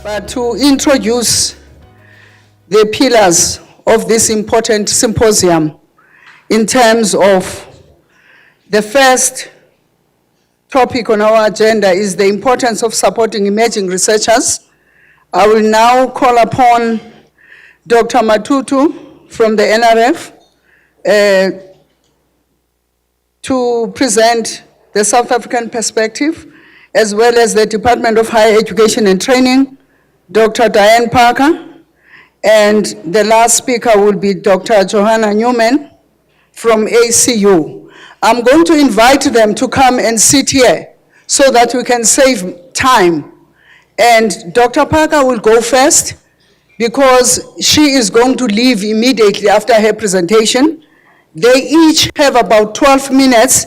but to introduce the pillars of this important symposium in terms of the first topic on our agenda is the importance of supporting emerging researchers. I will now call upon Dr. Matutu from the NRF to present the South African perspective, as well as the Department of Higher Education and Training, Dr. Diane Parker, and the last speaker will be Dr. Joanna Newman from ACU. I'm going to invite them to come and sit here so that we can save time. And Dr. Parker will go first because she is going to leave immediately after her presentation. They each have about 12 minutes,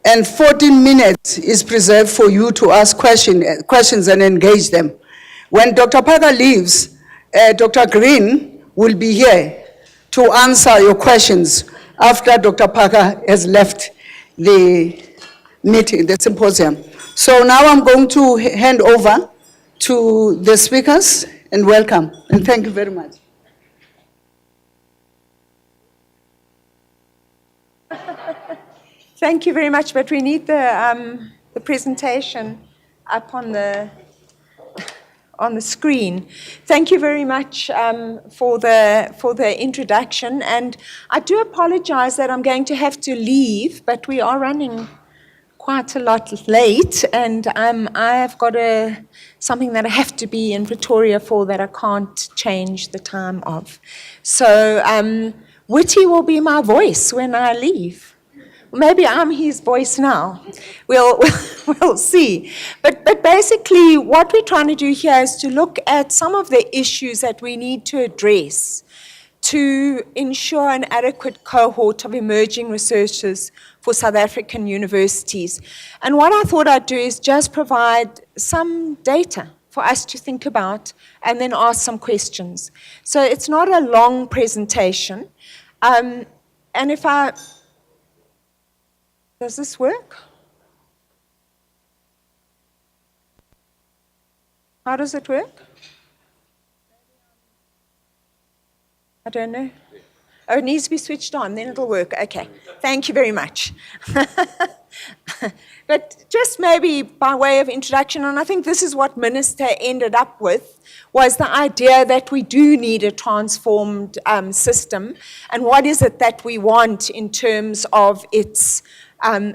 and 14 minutes is preserved for you to ask questions and engage them. When Dr. Parker leaves, Dr. Green will be here to answer your questions after Dr. Parker has left the meeting, the symposium. So now I'm going to hand over to the speakers, and welcome, and thank you very much. Thank you very much, but we need the presentation up on the screen. Thank you very much for the introduction, and I do apologize that I'm going to have to leave, but we are running quite a lot late, and I have got something that I have to be in Pretoria for that I can't change the time of. So Witty will be my voice when I leave. Maybe I'm his voice now. We'll see. But basically, what we're trying to do here is to look at some of the issues that we need to address to ensure an adequate cohort of emerging researchers for South African universities. And what I thought I'd do is just provide some data for us to think about and then ask some questions. So it's not a long presentation. And if I... Does this work? How does it work? I don't know. Oh, it needs to be switched on, then it'll work. Okay, thank you very much. But just maybe by way of introduction, and I think this is what Minister ended up with, was the idea that we do need a transformed system, and what is it that we want in terms of its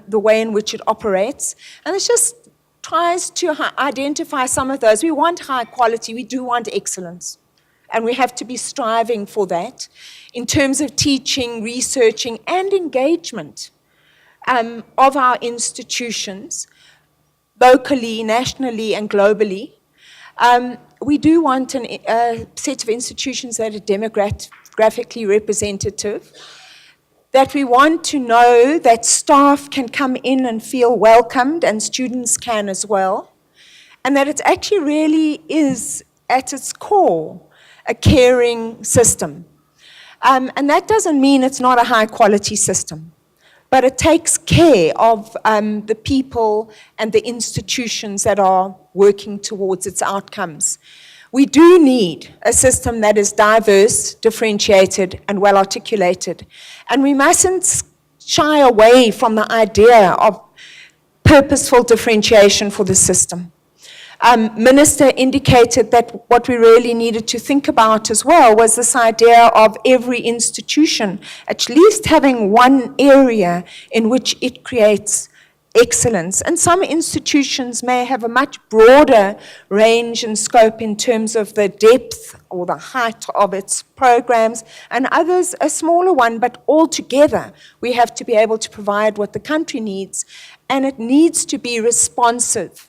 the way in which it operates. And it just tries to identify some of those. We want high quality, we do want excellence, and we have to be striving for that in terms of teaching, researching, and engagement of our institutions, locally, nationally, and globally. We do want a set of institutions that are demographically representative, that we want to know that staff can come in and feel welcomed, and students can as well, and that it actually really is, at its core, a caring system. And that doesn't mean it's not a high-quality system, but it takes care of the people and the institutions that are working towards its outcomes. We do need a system that is diverse, differentiated, and well-articulated. And we mustn't shy away from the idea of purposeful differentiation for the system. Minister indicated that what we really needed to think about as well was this idea of every institution at least having one area in which it creates excellence. And some institutions may have a much broader range and scope in terms of the depth or the height of its programs, and others a smaller one, but altogether we have to be able to provide what the country needs, and it needs to be responsive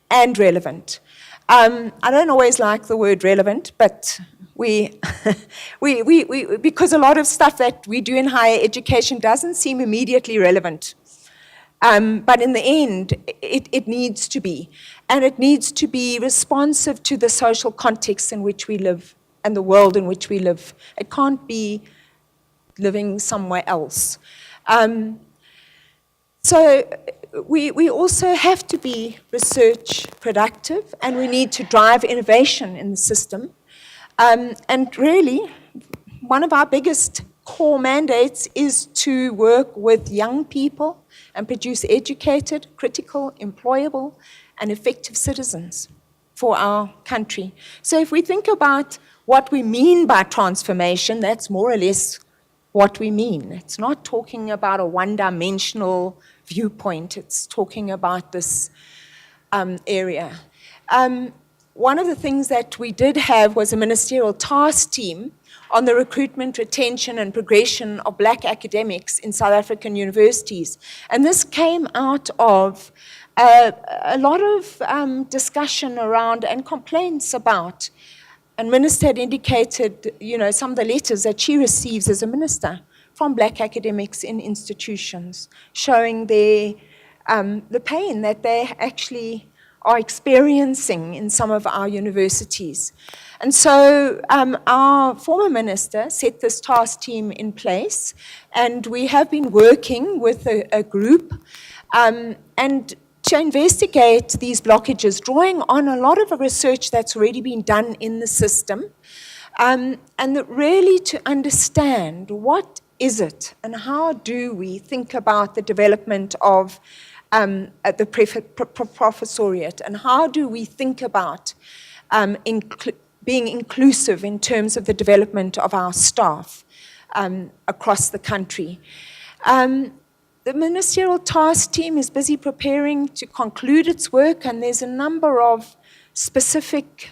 and relevant. I don't always like the word relevant, but we because a lot of stuff that we do in higher education doesn't seem immediately relevant. But in the end, it needs to be. And it needs to be responsive to the social context in which we live and the world in which we live. It can't be living somewhere else. So we also have to be research productive, and we need to drive innovation in the system. And really, one of our biggest core mandates is to work with young people and produce educated, critical, employable, and effective citizens for our country. So if we think about what we mean by transformation, that's more or less what we mean. It's not talking about a one-dimensional viewpoint. It's talking about this area. One of the things that we did have was a ministerial task team on the recruitment, retention, and progression of Black academics in South African universities. And this came out of a lot of discussion around and complaints about. And Minister had indicated, some of the letters that she receives as a minister from Black academics in institutions, showing the pain that they actually are experiencing in some of our universities. And so our former minister set this task team in place, and we have been working with a group and to investigate these blockages, drawing on a lot of the research that's already been done in the system, and really to understand what is it and how do we think about the development of the professoriate, and how do we think about being inclusive in terms of the development of our staff across the country. The ministerial task team is busy preparing to conclude its work, and there's a number of specific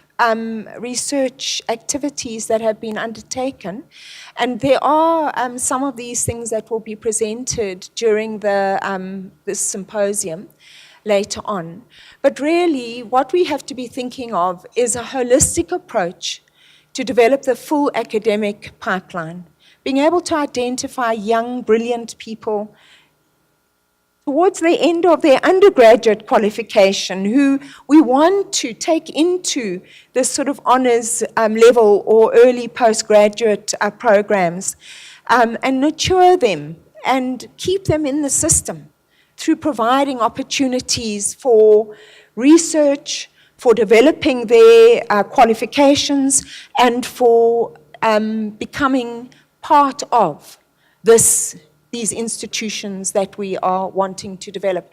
research activities that have been undertaken. And there are some of these things that will be presented during this symposium later on. But really, what we have to be thinking of is a holistic approach to develop the full academic pipeline, being able to identify young, brilliant people towards the end of their undergraduate qualification who we want to take into this sort of honors level or early postgraduate programs and nurture them and keep them in the system through providing opportunities for research, for developing their qualifications, and for becoming part of these institutions that we are wanting to develop.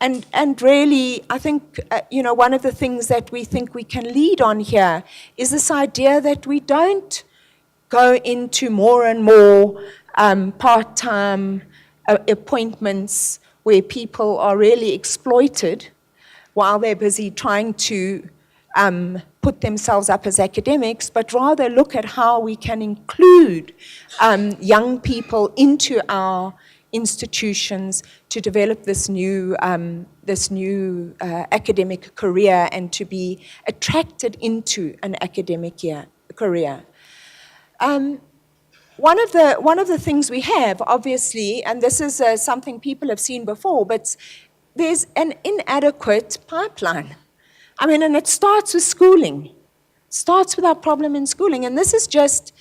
And really, I think, one of the things that we think we can lead on here is this idea that we don't go into more and more part-time appointments where people are really exploited while they're busy trying to put themselves up as academics, but rather look at how we can include young people into our institutions to develop this new academic career and to be attracted into an academic career. One of the things we have, obviously, and this is something people have seen before, but there's an inadequate pipeline. And it starts with schooling. It starts with our problem in schooling. And this is just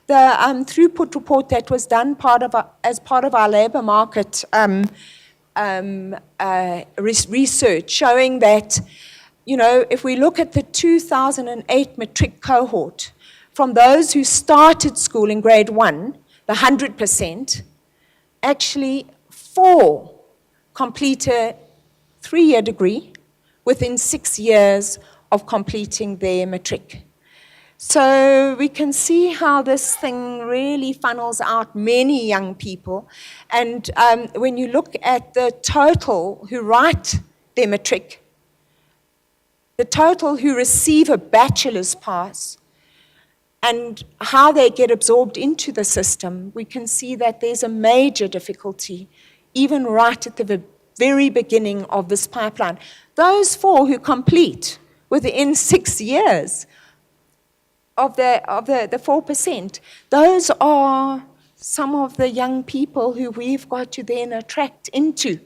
the throughput report that was done as part of our labor market research, showing that, if we look at the 2008 matric cohort, from those who started school in grade 1, the 100%, actually 4 complete a 3-year degree within 6 years of completing their matric. So we can see how this thing really funnels out many young people. And when you look at the total who write their matric, the total who receive a bachelor's pass, and how they get absorbed into the system, we can see that there's a major difficulty, even right at the very beginning of this pipeline. Those 4 who complete within 6 years of the 4%, those are some of the young people who we've got to then attract into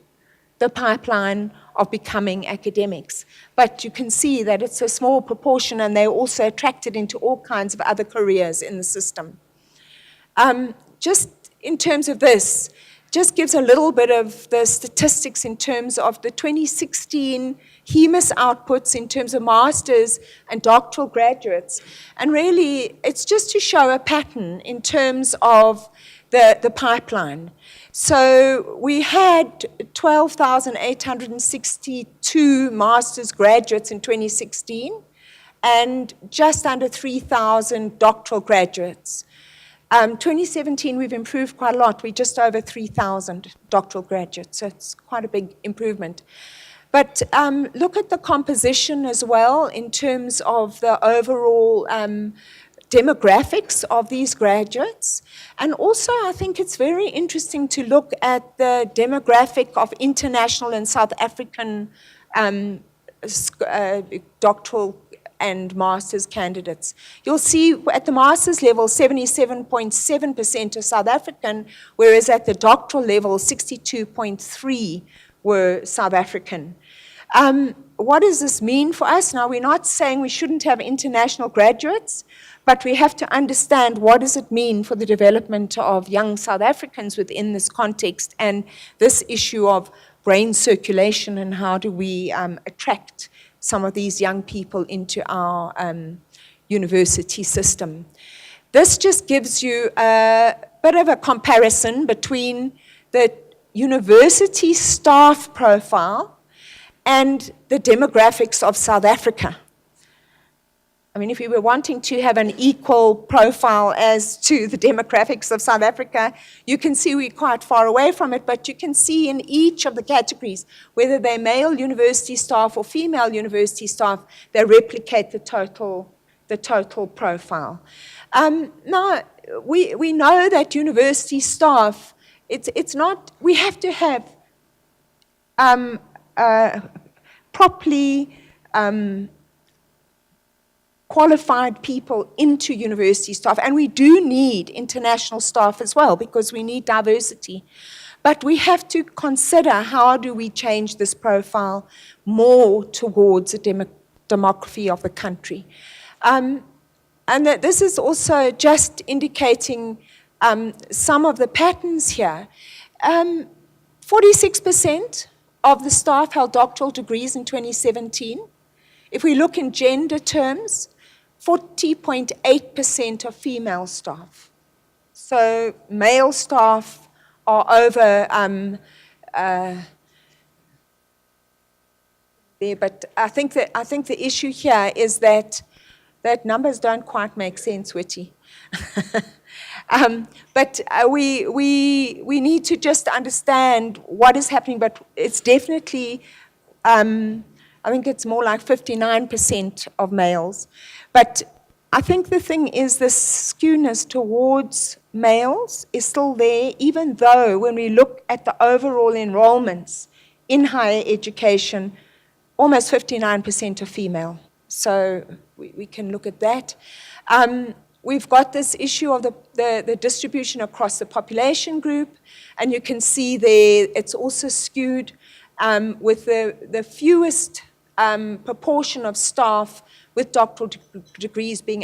the pipeline of becoming academics. But you can see that it's a small proportion, and they're also attracted into all kinds of other careers in the system. Just in terms of this, just gives a little bit of the statistics in terms of the 2016 HEMIS outputs in terms of masters and doctoral graduates. And really, it's just to show a pattern in terms of the pipeline. So we had 12,862 master's graduates in 2016 and just under 3,000 doctoral graduates. 2017, we've improved quite a lot. We're just over 3,000 doctoral graduates, so it's quite a big improvement. But look at the composition as well in terms of the overall demographics of these graduates. And also, I think it's very interesting to look at the demographic of international and South African doctoral and master's candidates. You'll see at the master's level, 77.7% are South African, whereas at the doctoral level, 62.3% were South African. What does this mean for us? Now, we're not saying we shouldn't have international graduates, but we have to understand what does it mean for the development of young South Africans within this context and this issue of brain circulation and how do we attract some of these young people into our university system. This just gives you a bit of a comparison between the university staff profile and the demographics of South Africa. I mean, if we were wanting to have an equal profile as to the demographics of South Africa, you can see we're quite far away from it, but you can see in each of the categories, whether they're male university staff or female university staff, they replicate the total profile. Now, we know that university staff, it's not, we have to have properly qualified people into university staff, and we do need international staff as well because we need diversity. But we have to consider how do we change this profile more towards the demography of the country. And that this is also just indicating some of the patterns here. 46% of the staff held doctoral degrees in 2017. If we look in gender terms, 40.8% of female staff. So male staff are over there, but I think the issue here is that numbers don't quite make sense, Witty. But we need to just understand what is happening, but it's definitely, I think it's more like 59% of males. But I think the thing is the skewness towards males is still there, even though when we look at the overall enrollments in higher education, almost 59% are female. So we can look at that. We've got this issue of the distribution across the population group, and you can see there it's also skewed with the fewest proportion of staff with doctoral degrees being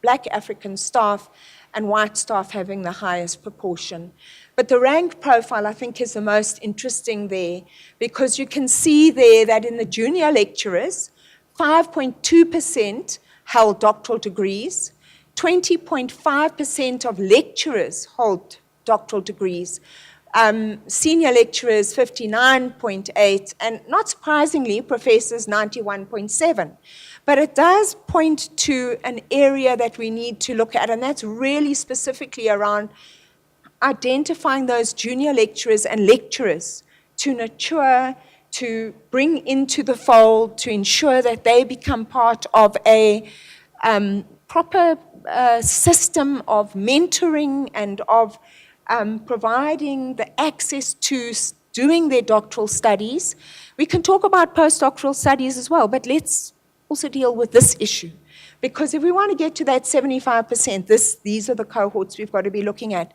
Black African staff and white staff having the highest proportion. But the rank profile, I think, is the most interesting there because you can see there that in the junior lecturers, 5.2% held doctoral degrees, 20.5% of lecturers hold doctoral degrees, senior lecturers 59.8%, and not surprisingly, professors 91.7%. But it does point to an area that we need to look at, and that's really specifically around identifying those junior lecturers and lecturers to nurture, to bring into the fold, to ensure that they become part of a proper system of mentoring and of providing the access to doing their doctoral studies. We can talk about postdoctoral studies as well, but let's also deal with this issue. Because if we want to get to that 75%, these are the cohorts we've got to be looking at.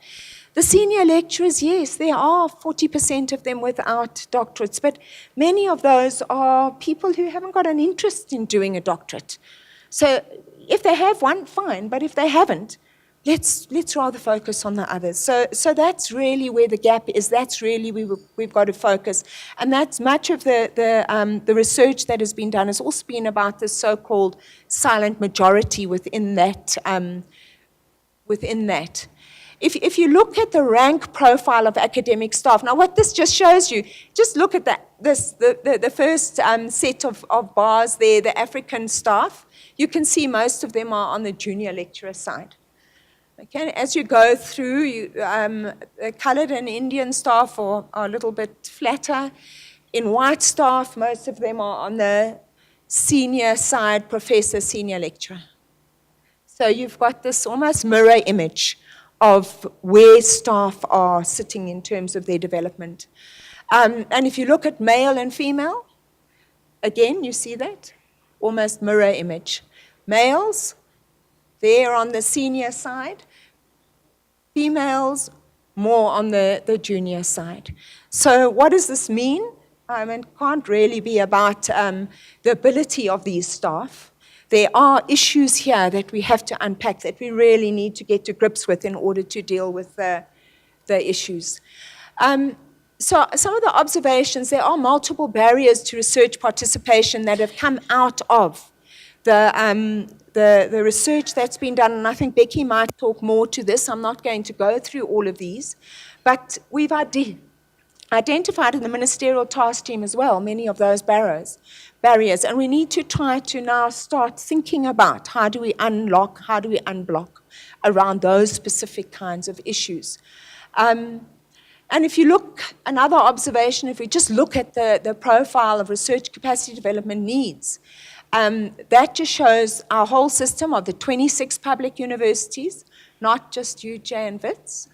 The senior lecturers, yes, there are 40% of them without doctorates, but many of those are people who haven't got an interest in doing a doctorate. So if they have one, fine, but if they haven't, let's rather focus on the others. So that's really where the gap is. That's really we've got to focus, and that's much of the research that has been done has also been about the so-called silent majority within that. If you look at the rank profile of academic staff, now what this just shows you, just look at the first set of bars there, the African staff. You can see most of them are on the junior lecturer side. Okay, as you go through, the colored and Indian staff are a little bit flatter. In white staff, most of them are on the senior side, professor, senior lecturer. So you've got this almost mirror image of where staff are sitting in terms of their development. And if you look at male and female, again, you see that? Almost mirror image. Males, they're on the senior side. Females, more on the junior side. So what does this mean? It can't really be about the ability of these staff. There are issues here that we have to unpack, that we really need to get to grips with in order to deal with the issues. So some of the observations, there are multiple barriers to research participation that have come out of the research that's been done, and I think Becky might talk more to this. I'm not going to go through all of these, but we've identified in the ministerial task team as well many of those barriers, and we need to try to now start thinking about how do we unlock, how do we unblock around those specific kinds of issues. And if you look, another observation, if we just look at the profile of research capacity development needs, that just shows our whole system of the 26 public universities, not just UJ and WITS.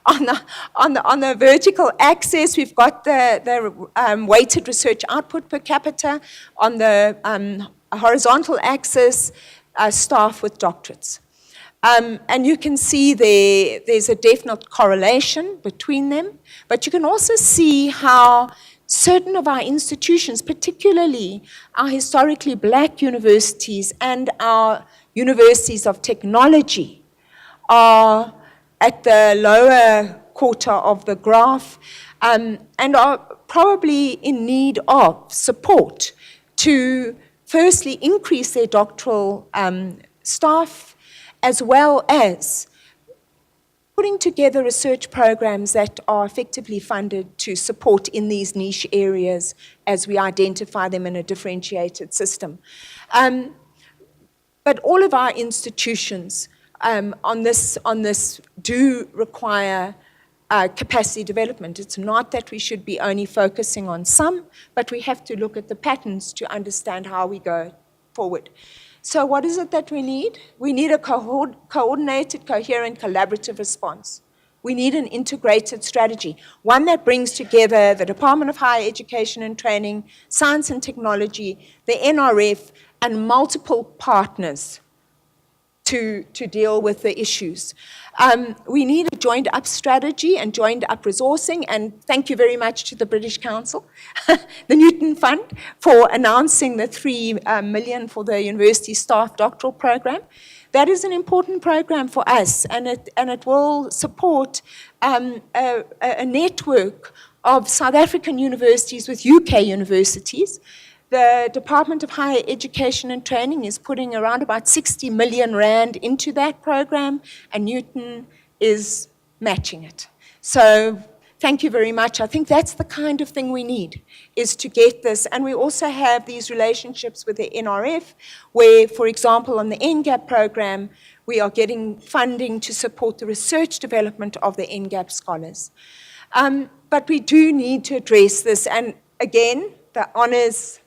on the vertical axis, we've got the weighted research output per capita. On the horizontal axis, staff with doctorates. And you can see there's a definite correlation between them, but you can also see how certain of our institutions, particularly our historically black universities and our universities of technology, are at the lower quarter of the graph and are probably in need of support to firstly increase their doctoral staff, as well as putting together research programs that are effectively funded to support in these niche areas as we identify them in a differentiated system. But all of our institutions on this do require capacity development. It's not that we should be only focusing on some, but we have to look at the patterns to understand how we go forward. So what is it that we need? We need a coordinated, coherent, collaborative response. We need an integrated strategy, one that brings together the Department of Higher Education and Training, Science and Technology, the NRF, and multiple partners to deal with the issues. We need a joined-up strategy and joined-up resourcing, and thank you very much to the British Council, the Newton Fund, for announcing the 3 million for the university staff doctoral program. That is an important program for us, and it will support a network of South African universities with UK universities. The Department of Higher Education and Training is putting around about 60 million rand into that program, and Newton is matching it. So thank you very much. I think that's the kind of thing we need, is to get this. And we also have these relationships with the NRF, where, for example, on the NGAP program, we are getting funding to support the research development of the NGAP scholars. But we do need to address this. And again, the honours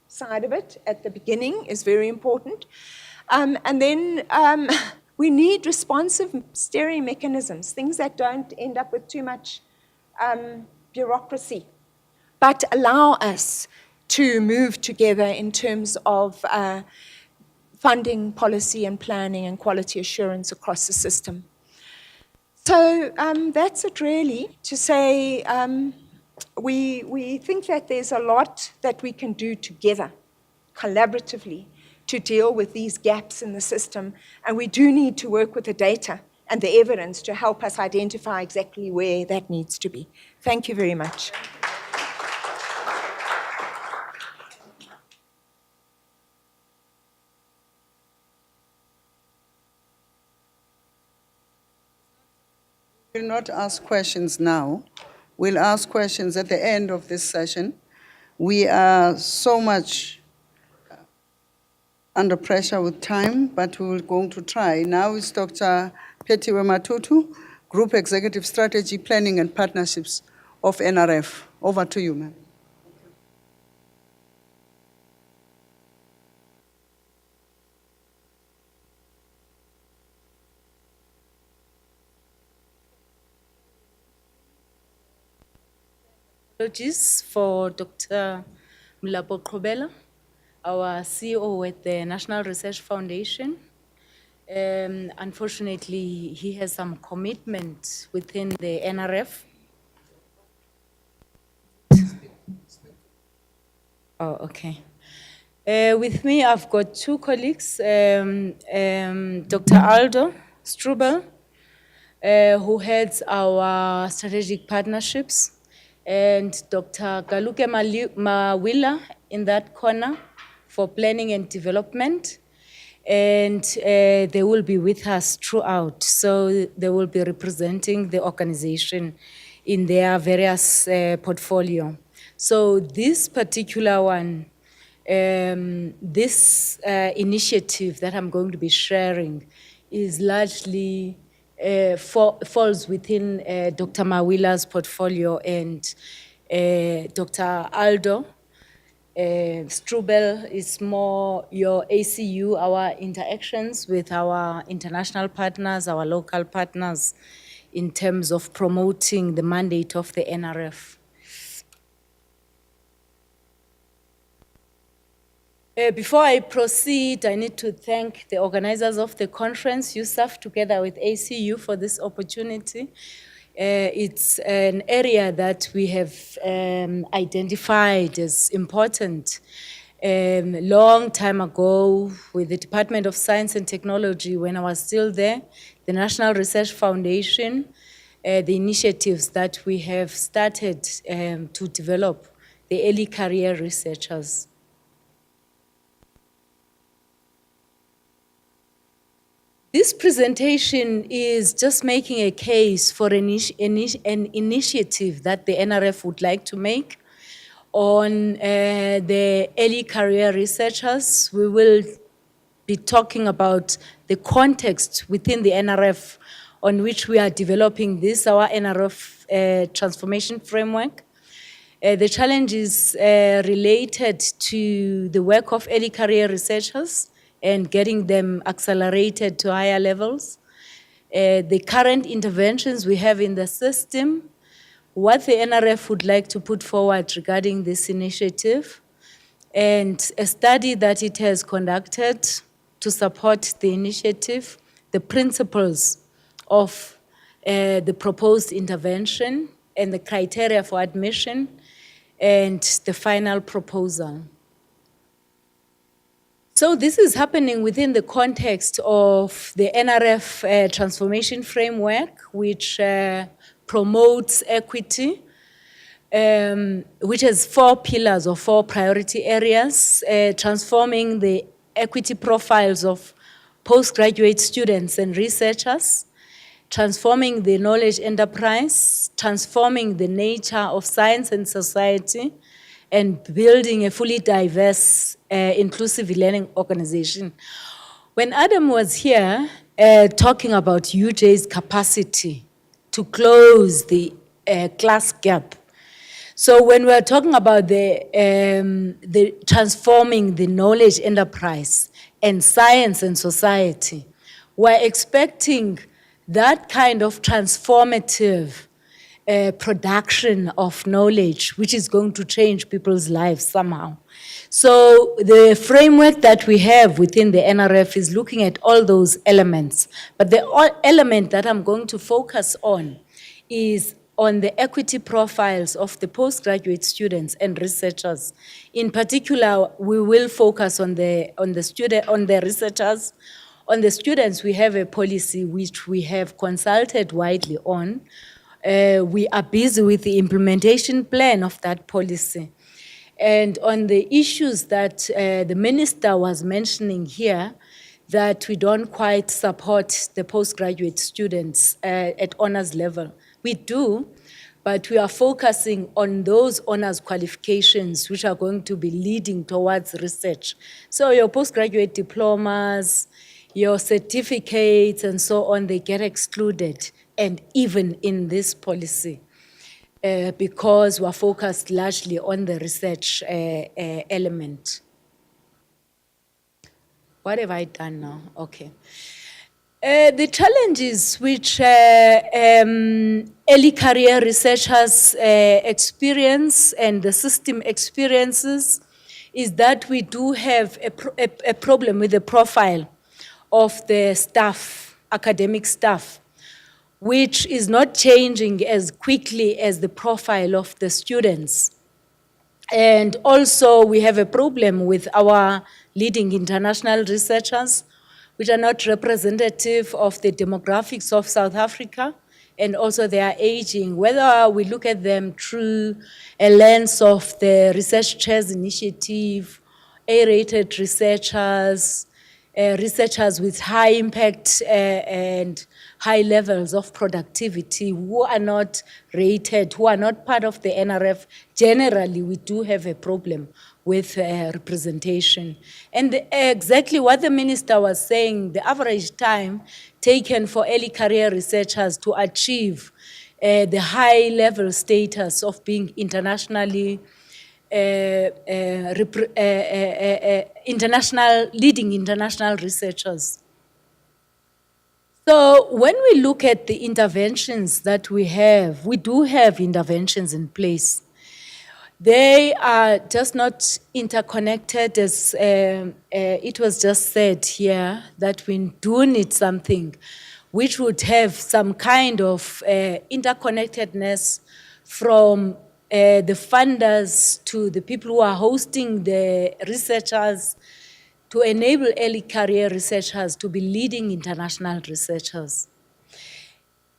side of it at the beginning is very important. And then we need responsive steering mechanisms, things that don't end up with too much bureaucracy, but allow us to move together in terms of funding, policy and planning and quality assurance across the system. So that's it really, to say we think that there's a lot that we can do together, collaboratively, to deal with these gaps in the system. And we do need to work with the data and the evidence to help us identify exactly where that needs to be. Thank you very much. We will not ask questions now. We'll ask questions at the end of this session. We are so much under pressure with time, but we're going to try. Now is Dr. Phethiwe Matutu, Group Executive Strategy Planning and Partnerships of NRF. Over to you, ma'am. Apologies for Dr. Mlapo Qobela, our CEO at the National Research Foundation. Unfortunately, he has some commitment within the NRF. Oh, okay. With me, I've got two colleagues, Dr. Aldo Strubel, who heads our strategic partnerships, and Dr. Galuke Mawila in that corner for planning and development. And they will be with us throughout. So they will be representing the organization in their various portfolio. So this particular one, this initiative that I'm going to be sharing is largely falls within Dr. Mawila's portfolio, and Dr. Aldo Strubel is more your ACU, our interactions with our international partners, our local partners, in terms of promoting the mandate of the NRF. Before I proceed, I need to thank the organizers of the conference, USAF, together with ACU, for this opportunity. It's an area that we have identified as important. Long time ago, with the Department of Science and Technology, when I was still there, the National Research Foundation, the initiatives that we have started to develop, the early career researchers. This presentation is just making a case for an initiative that the NRF would like to make on the early career researchers. We will be talking about the context within the NRF on which we are developing this, our NRF transformation framework. The challenges related to the work of early career researchers and getting them accelerated to higher levels. The current interventions we have in the system, what the NRF would like to put forward regarding this initiative, and a study that it has conducted to support the initiative, the principles of the proposed intervention and the criteria for admission, and the final proposal. So this is happening within the context of the NRF transformation framework, which promotes equity, which has 4 pillars or 4 priority areas, transforming the equity profiles of postgraduate students and researchers, transforming the knowledge enterprise, transforming the nature of science and society, and building a fully diverse, inclusive learning organization. When Adam was here talking about UJ's capacity to close the class gap, so when we're talking about the transforming the knowledge enterprise and science and society, we're expecting that kind of transformative production of knowledge, which is going to change people's lives somehow. So the framework that we have within the NRF is looking at all those elements. But the element that I'm going to focus on is on the equity profiles of the postgraduate students and researchers. In particular, we will focus on the researchers. On the students, we have a policy which we have consulted widely on. We are busy with the implementation plan of that policy. And on the issues that the minister was mentioning here, that we don't quite support the postgraduate students at honors level. We do, but we are focusing on those honors qualifications which are going to be leading towards research. So your postgraduate diplomas, your certificates and so on, they get excluded, and even in this policy, because we're focused largely on the research element. What have I done now? Okay. The challenges which early career researchers experience and the system experiences is that we do have a problem with the profile of the staff, academic staff, which is not changing as quickly as the profile of the students. And also we have a problem with our leading international researchers, which are not representative of the demographics of South Africa, and also they are aging. Whether we look at them through a lens of the Research Chairs Initiative, A-rated researchers, researchers with high impact and high levels of productivity who are not rated, who are not part of the NRF, generally we do have a problem with representation. And exactly what the minister was saying, the average time taken for early career researchers to achieve the high level status of being internationally leading international researchers. So when we look at the interventions that we do have interventions in place. They are just not interconnected, as it was just said here, that we do need something which would have some kind of interconnectedness from the funders to the people who are hosting the researchers, to enable early career researchers to be leading international researchers.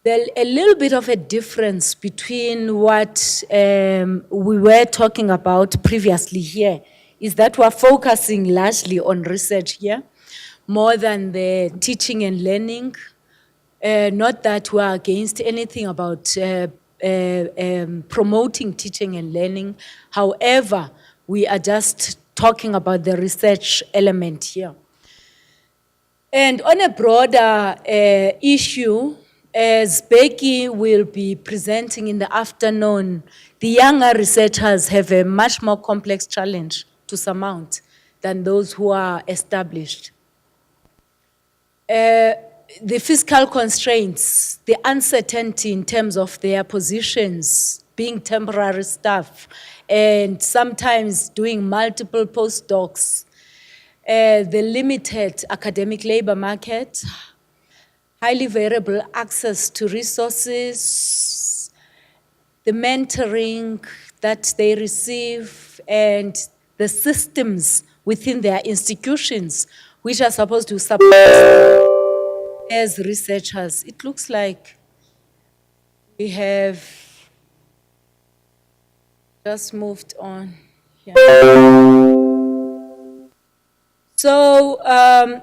There's a little bit of a difference between what we were talking about previously here, is that we're focusing largely on research here, more than the teaching and learning. Not that we're against anything about promoting teaching and learning. However, we are just talking about the research element here. And on a broader issue, as Becky will be presenting in the afternoon, the younger researchers have a much more complex challenge to surmount than those who are established. The fiscal constraints, the uncertainty in terms of their positions, being temporary staff, and sometimes doing multiple postdocs, the limited academic labor market, highly variable access to resources, the mentoring that they receive, and the systems within their institutions which are supposed to support as researchers. It looks like we have just moved on here. So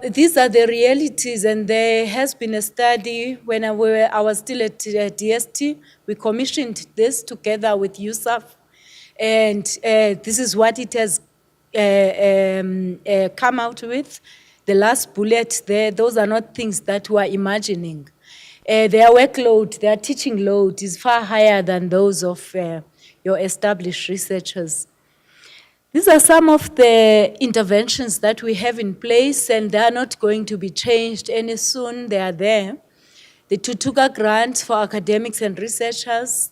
these are the realities, and there has been a study when I was still at DST. We commissioned this together with USAF, and this is what it has come out with. The last bullet there, those are not things that we are imagining. Their workload, their teaching load is far higher than those of your established researchers. These are some of the interventions that we have in place, and they are not going to be changed any soon. They are there. The Tutuka grant for academics and researchers,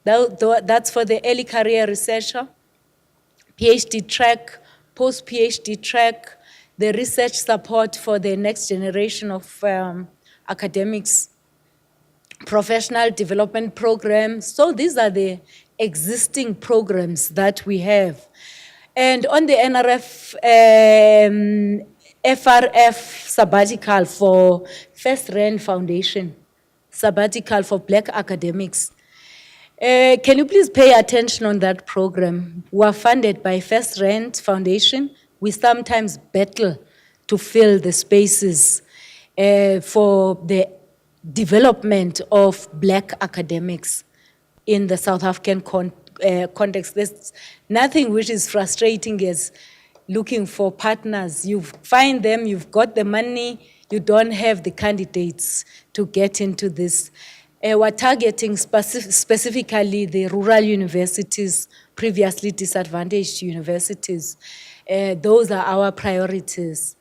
that's for the early career researcher, PhD track, post-PhD track, the research support for the next generation of academics. professional development programs. So these are the existing programs that we have. And on the NRF, FRF sabbatical for First Rand Foundation, sabbatical for Black academics. Can you please pay attention on that program? We are funded by First Rand Foundation. We sometimes battle to fill the spaces for the development of Black academics in the South African context. There's nothing which is frustrating as looking for partners. You find them, you've got the money, you don't have the candidates to get into this. We're targeting specifically the rural universities, previously disadvantaged universities. Those are our priorities.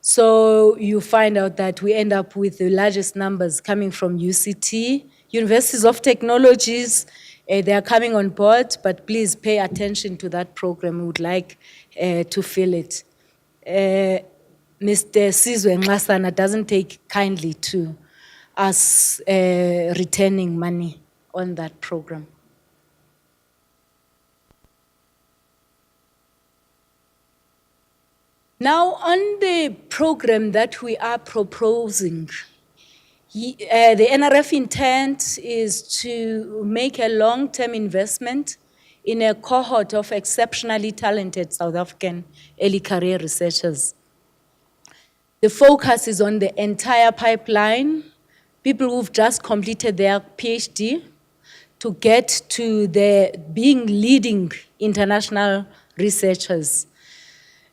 So you find out that we end up with the largest numbers coming from UCT, Universities of Technologies. They are coming on board, but please pay attention to that program. We would like to fill it. Mr. Sizwe Nxasana doesn't take kindly to us returning money on that program. Now, on the program that we are proposing, the NRF intent is to make a long-term investment in a cohort of exceptionally talented South African early career researchers. The focus is on the entire pipeline, people who've just completed their PhD to get to being leading international researchers.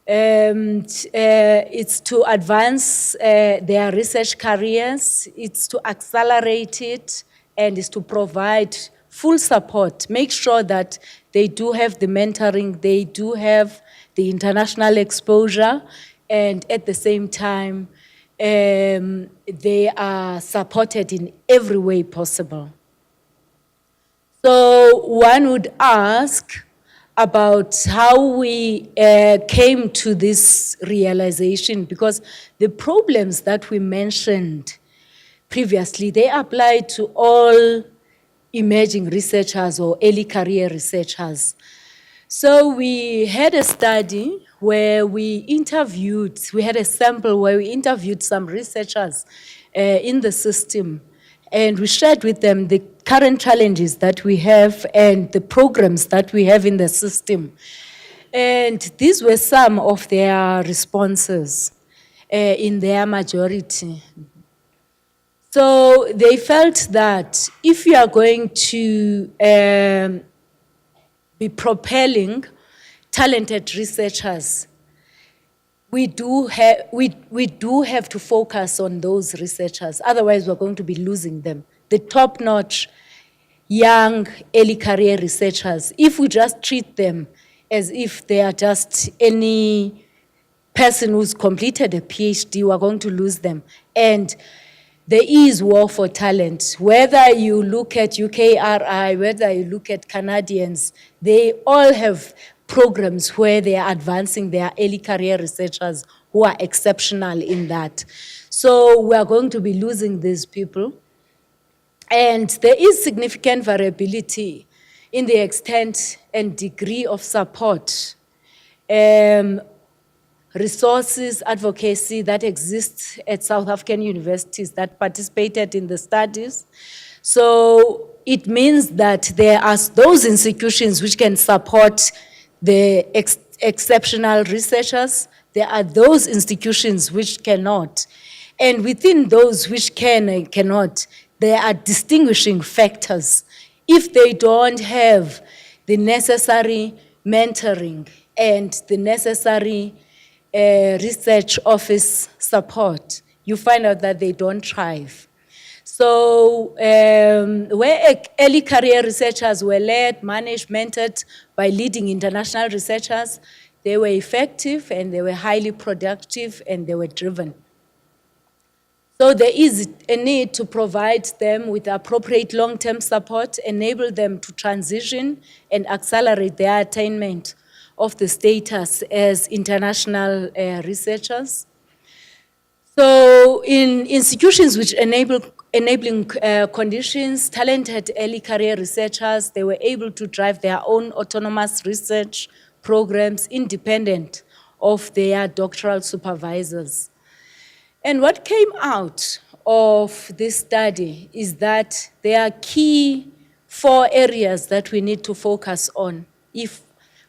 It's to advance their research careers, it's to accelerate it, and it's to provide full support. Make sure that they do have the mentoring, they do have the international exposure, and at the same time, they are supported in every way possible. So one would ask about how we came to this realization, because the problems that we mentioned previously, they apply to all emerging researchers or early career researchers. So we had a study where we had a sample where we interviewed some researchers in the system, and we shared with them the current challenges that we have and the programs that we have in the system. And these were some of their responses in their majority. So they felt that if you are going to be propelling talented researchers, we do have to focus on those researchers. Otherwise, we're going to be losing them. The top-notch, young, early career researchers, if we just treat them as if they are just any person who's completed a PhD, we're going to lose them. And there is war for talent. Whether you look at UKRI, whether you look at Canadians, they all have programs where they are advancing their early career researchers who are exceptional in that. So we are going to be losing these people. And there is significant variability in the extent and degree of support, resources, advocacy that exists at South African universities that participated in the studies. So it means that there are those institutions which can support the exceptional researchers. There are those institutions which cannot. And within those which can and cannot, there are distinguishing factors. If they don't have the necessary mentoring and the necessary research office support, you find out that they don't thrive. So where early career researchers were led, managed, mentored by leading international researchers, they were effective and they were highly productive and they were driven. So there is a need to provide them with appropriate long-term support, enable them to transition and accelerate their attainment of the status as international researchers. So in institutions which enabling conditions, talented early career researchers, they were able to drive their own autonomous research programs independent of their doctoral supervisors. And what came out of this study is that there are key 4 areas that we need to focus on if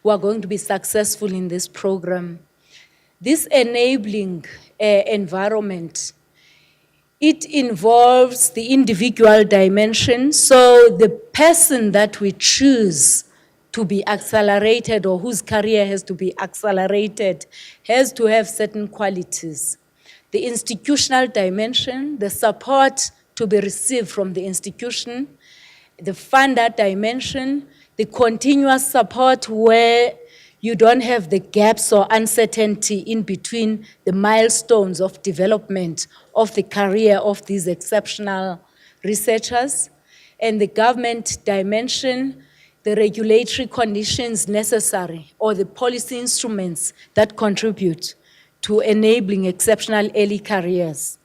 we are going to be successful in this program. This enabling environment, it involves the individual dimension. So the person that we choose to be accelerated or whose career has to be accelerated has to have certain qualities. The institutional dimension, the support to be received from the institution, the funder dimension, the continuous support where you don't have the gaps or uncertainty in between the milestones of development of the career of these exceptional researchers, and the government dimension, the regulatory conditions necessary or the policy instruments that contribute to enabling exceptional early careers.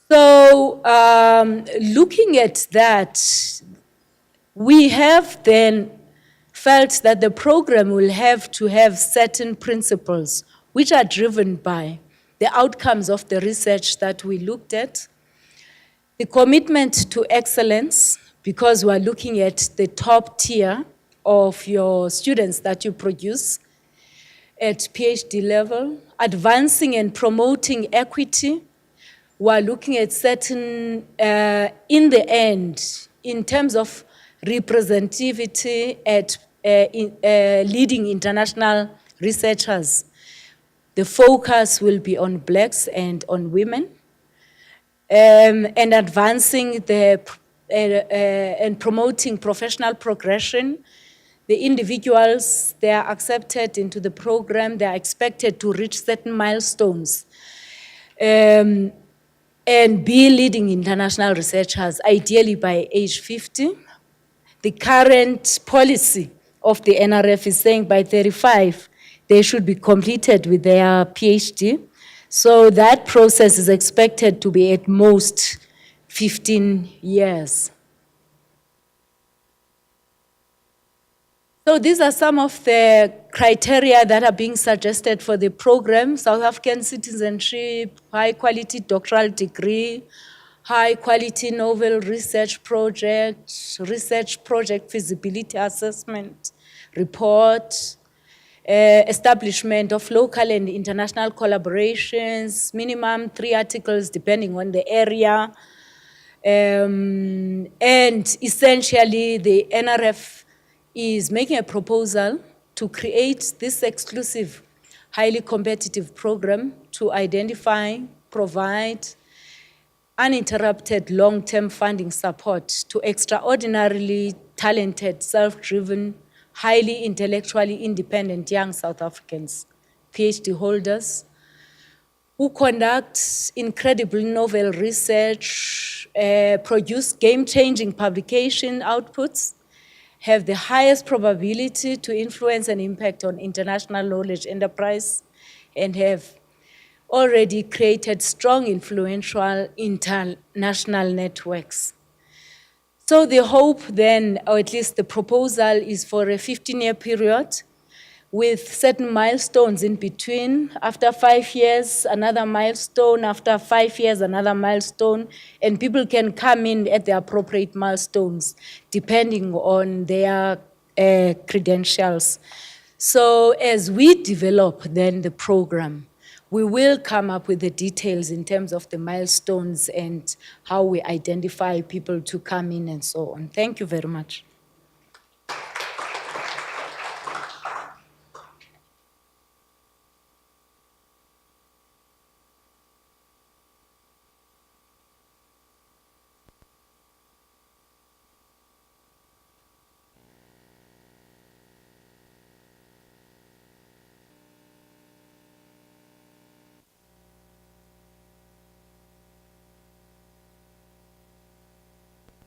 So looking at that, we have then felt that the program will have to have certain principles which are driven by the outcomes of the research that we looked at, the commitment to excellence, because we're looking at the top tier of your students that you produce at PhD level, advancing and promoting equity. We're looking at certain, in the end, in terms of representativity at leading international researchers. The focus will be on blacks and on women, and advancing and promoting professional progression. The individuals, they are accepted into the program, they are expected to reach certain milestones and be leading international researchers, ideally by age 50. The current policy of the NRF is saying by 35, they should be completed with their PhD. So that process is expected to be at most 15 years. So these are some of the criteria that are being suggested for the program: South African citizenship, high quality doctoral degree, high quality novel research project feasibility assessment report, establishment of local and international collaborations, minimum 3 articles depending on the area, and essentially the NRF is making a proposal to create this exclusive, highly competitive program to identify, provide uninterrupted long-term funding support to extraordinarily talented, self-driven, highly intellectually independent young South Africans, PhD holders, who conduct incredible novel research, produce game-changing publication outputs, have the highest probability to influence and impact on international knowledge enterprise, and have already created strong, influential international networks. So the hope then, or at least the proposal, is for a 15-year period with certain milestones in between. After 5 years, another milestone. After 5 years, another milestone. And people can come in at the appropriate milestones, depending on their credentials. So as we develop then the program, we will come up with the details in terms of the milestones and how we identify people to come in and so on. Thank you very much.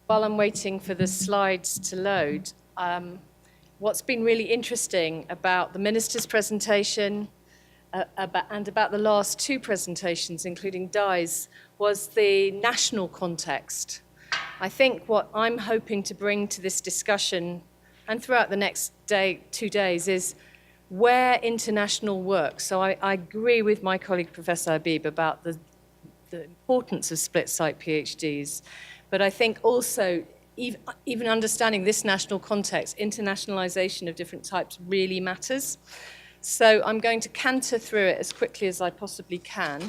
While I'm waiting for the slides to load, what's been really interesting about the Minister's presentation, about the last two presentations, including Di's, was the national context. I think what I'm hoping to bring to this discussion and throughout the next 2 days is where international work. So I agree with my colleague Professor Habib about the importance of split-site PhDs, but I think also even understanding this national context, internationalization of different types really matters. So I'm going to canter through it as quickly as I possibly can.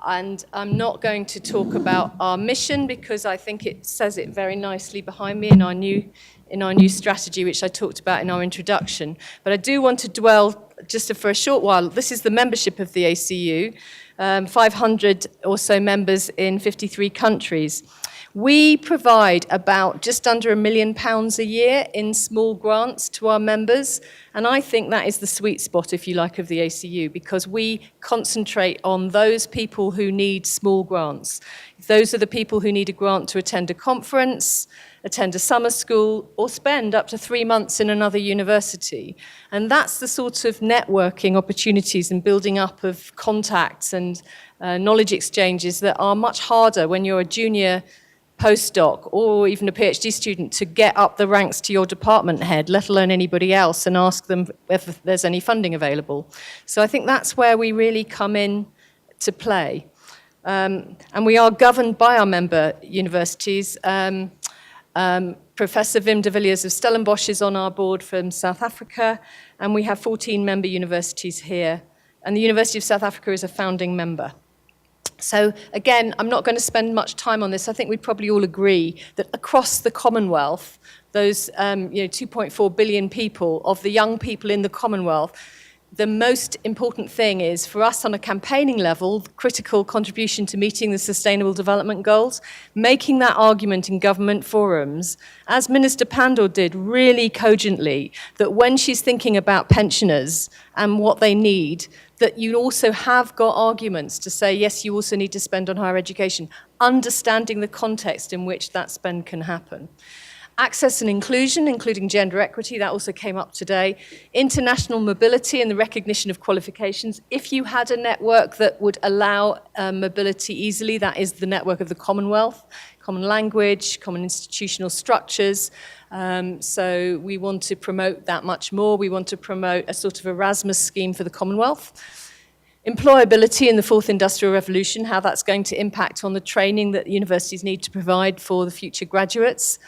And I'm not going to talk about our mission because I think it says it very nicely behind me in our new strategy, which I talked about in our introduction. But I do want to dwell just for a short while. This is the membership of the ACU, 500 or so members in 53 countries. We provide about just under £1 million a year in small grants to our members, and I think that is the sweet spot, if you like, of the ACU, because we concentrate on those people who need small grants. Those are the people who need a grant to attend a conference, attend a summer school, or spend up to 3 months in another university. And that's the sort of networking opportunities and building up of contacts and knowledge exchanges that are much harder when you're a junior postdoc or even a PhD student to get up the ranks to your department head, let alone anybody else, and ask them if there's any funding available. So I think that's where we really come in to play. And we are governed by our member universities. Professor Wim de Villiers of Stellenbosch is on our board from South Africa, and we have 14 member universities here. And the University of South Africa is a founding member. So again, I'm not going to spend much time on this. I think we'd probably all agree that across the Commonwealth, those 2.4 billion people, of the young people in the Commonwealth, the most important thing is, for us on a campaigning level, critical contribution to meeting the Sustainable Development Goals, making that argument in government forums, as Minister Pandor did really cogently, that when she's thinking about pensioners and what they need, that you also have got arguments to say, yes, you also need to spend on higher education, understanding the context in which that spend can happen. Access and inclusion, including gender equity, that also came up today. International mobility and the recognition of qualifications. If you had a network that would allow mobility easily, that is the network of the Commonwealth, common language, common institutional structures. So we want to promote that much more. We want to promote a sort of Erasmus scheme for the Commonwealth. Employability in the fourth industrial revolution, how that's going to impact on the training that universities need to provide for the future graduates.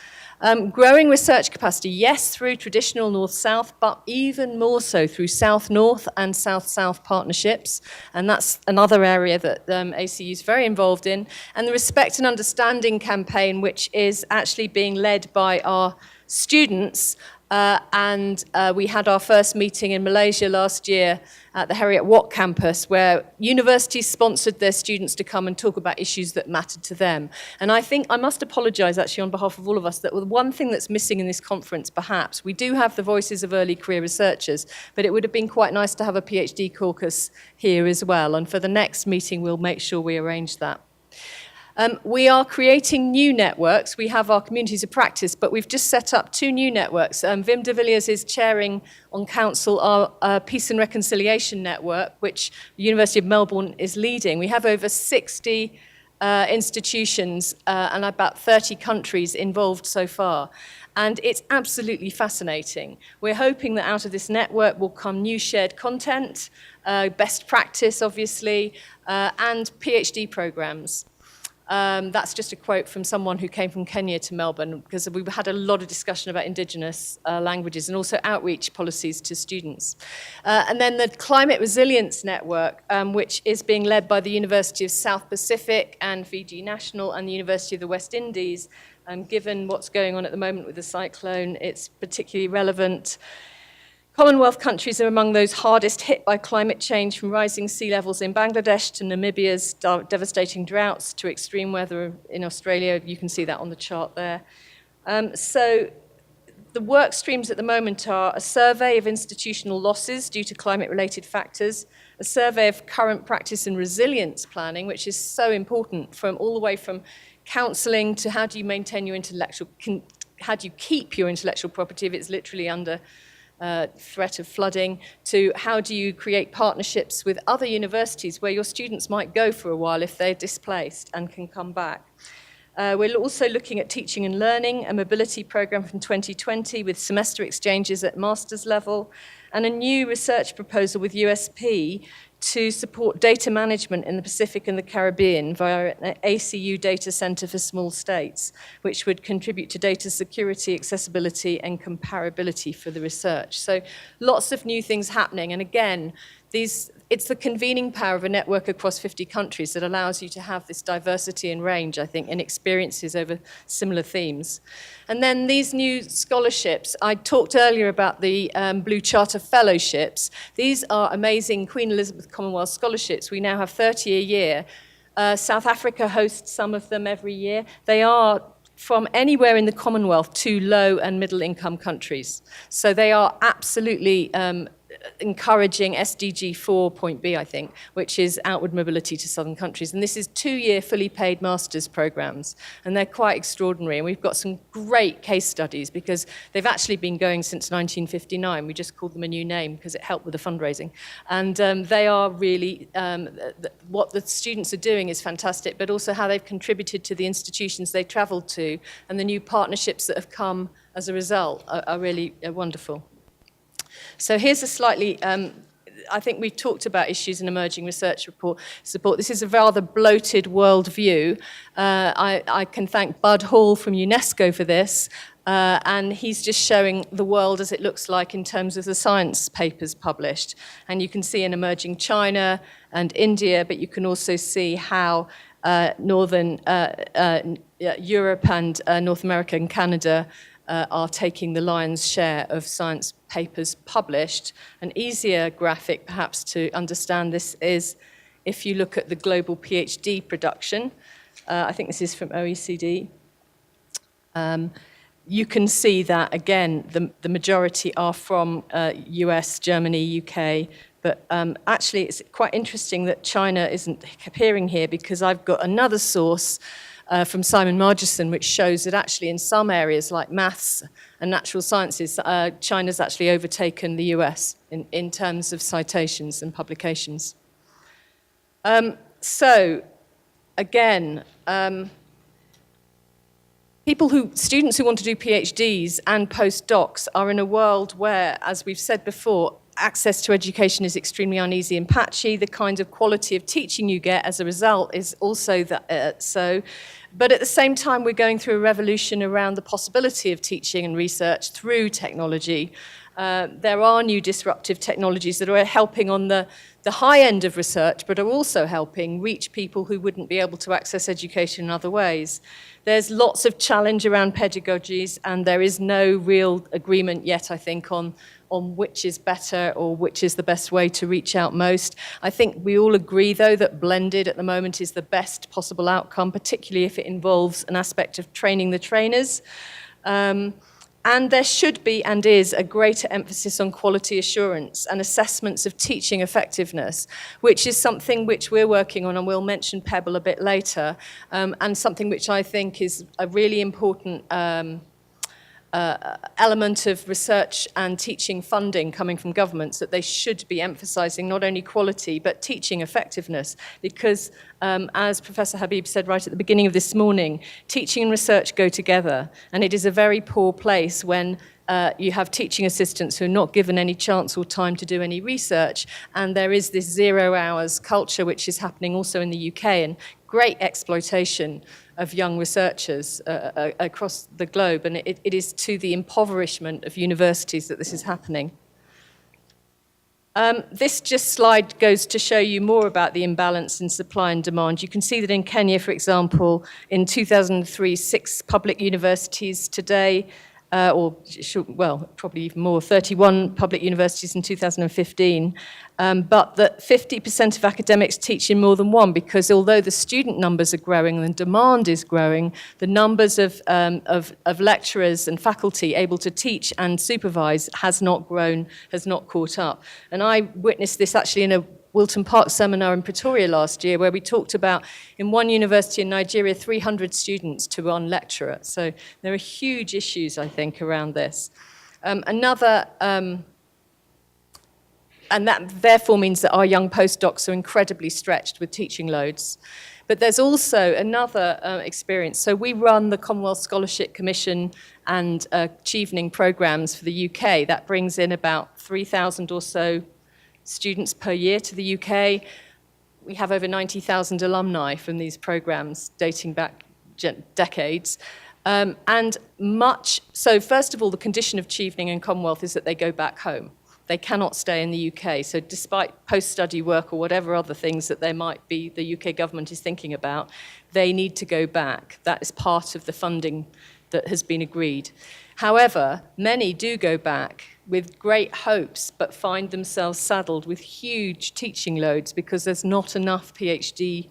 Growing research capacity, yes, through traditional North-South, but even more so through South-North and South-South partnerships. And that's another area that ACU is very involved in. And the Respect and Understanding campaign, which is actually being led by our students. We had our first meeting in Malaysia last year at the Harriet Watt campus, where universities sponsored their students to come and talk about issues that mattered to them. And I think I must apologise actually on behalf of all of us that the one thing that's missing in this conference, perhaps, we do have the voices of early career researchers, but it would have been quite nice to have a PhD caucus here as well. And for the next meeting, we'll make sure we arrange that. We are creating new networks. We have our communities of practice, but we've just set up 2 new networks. Wim de Villiers is chairing on council our Peace and Reconciliation Network, which the University of Melbourne is leading. We have over 60 institutions and about 30 countries involved so far. And it's absolutely fascinating. We're hoping that out of this network will come new shared content, best practice, obviously, and PhD programs. That's just a quote from someone who came from Kenya to Melbourne, because we had a lot of discussion about indigenous languages and also outreach policies to students. And then the Climate Resilience Network, which is being led by the University of South Pacific and Fiji National and the University of the West Indies. Given what's going on at the moment with the cyclone, it's particularly relevant. Commonwealth countries are among those hardest hit by climate change, from rising sea levels in Bangladesh to Namibia's devastating droughts to extreme weather in Australia. You can see that on the chart there. So the work streams at the moment are a survey of institutional losses due to climate-related factors, a survey of current practice and resilience planning, which is so important, from all the way from counselling to how do you maintain your how do you keep your intellectual property if it's literally under threat of flooding, to how do you create partnerships with other universities where your students might go for a while if they're displaced and can come back. We're also looking at teaching and learning, a mobility program from 2020 with semester exchanges at master's level, and a new research proposal with USP to support data management in the Pacific and the Caribbean via an ACU data center for small states, which would contribute to data security, accessibility, and comparability for the research. So lots of new things happening. And again, it's the convening power of a network across 50 countries that allows you to have this diversity and range, I think, in experiences over similar themes. And then these new scholarships, I talked earlier about the Blue Charter Fellowships. These are amazing Queen Elizabeth Commonwealth scholarships. We now have 30 a year. South Africa hosts some of them every year. They are from anywhere in the Commonwealth to low and middle income countries. So they are absolutely encouraging SDG 4.B, I think, which is outward mobility to southern countries. And this is 2-year fully paid master's programs, and they're quite extraordinary. And we've got some great case studies because they've actually been going since 1959. We just called them a new name because it helped with the fundraising. And they are really, what the students are doing is fantastic, but also how they've contributed to the institutions they traveled to, and the new partnerships that have come as a result are really wonderful. So here's a slightly, I think we've talked about issues in emerging research support. This is a rather bloated world view. I can thank Bud Hall from UNESCO for this, and he's just showing the world as it looks like in terms of the science papers published. And you can see in emerging China and India, but you can also see how Northern Europe and North America and Canada are taking the lion's share of science papers published. An easier graphic, perhaps, to understand this is if you look at the global PhD production. I think this is from OECD. You can see that, again, the majority are from US, Germany, UK, but actually it's quite interesting that China isn't appearing here because I've got another source from Simon Margison, which shows that actually in some areas like maths and natural sciences, China's actually overtaken the US in terms of citations and publications. So, again, students who want to do PhDs and postdocs are in a world where, as we've said before, access to education is extremely uneasy and patchy. The kind of quality of teaching you get as a result is also so. But at the same time, we're going through a revolution around the possibility of teaching and research through technology. There are new disruptive technologies that are helping on the high end of research, but are also helping reach people who wouldn't be able to access education in other ways. There's lots of challenge around pedagogies, and there is no real agreement yet, I think, on which is better or which is the best way to reach out most. I think we all agree, though, that blended at the moment is the best possible outcome, particularly if it involves an aspect of training the trainers. And there should be and is a greater emphasis on quality assurance and assessments of teaching effectiveness, which is something which we're working on, and we'll mention Pebble a bit later, and something which I think is a really important element of research and teaching funding coming from governments, that they should be emphasising not only quality but teaching effectiveness, because as Professor Habib said right at the beginning of this morning, teaching and research go together, and it is a very poor place when you have teaching assistants who are not given any chance or time to do any research, and there is this 0 hours culture which is happening also in the UK, and great exploitation of young researchers across the globe, and it is to the impoverishment of universities that this is happening. This slide goes to show you more about the imbalance in supply and demand. You can see that in Kenya, for example, in 2003, 6 public universities today, probably even more, 31 public universities in 2015, but that 50% of academics teach in more than one, because although the student numbers are growing and the demand is growing, the numbers of lecturers and faculty able to teach and supervise has not grown, has not caught up. And I witnessed this actually in a Wilton Park seminar in Pretoria last year, where we talked about, in one university in Nigeria, 300 students to one lecturer. So there are huge issues, I think, around this. And that therefore means that our young postdocs are incredibly stretched with teaching loads. But there's also another experience. So we run the Commonwealth Scholarship Commission and Achieving programs for the UK. That brings in about 3,000 or so students per year to the UK. We have over 90,000 alumni from these programs dating back decades. So first of all, the condition of Achieving and Commonwealth is that they go back home. They cannot stay in the UK. So despite post-study work or whatever other things that there might be, the UK government is thinking about, they need to go back. That is part of the funding that has been agreed. However, many do go back with great hopes, but find themselves saddled with huge teaching loads because there's not enough PhD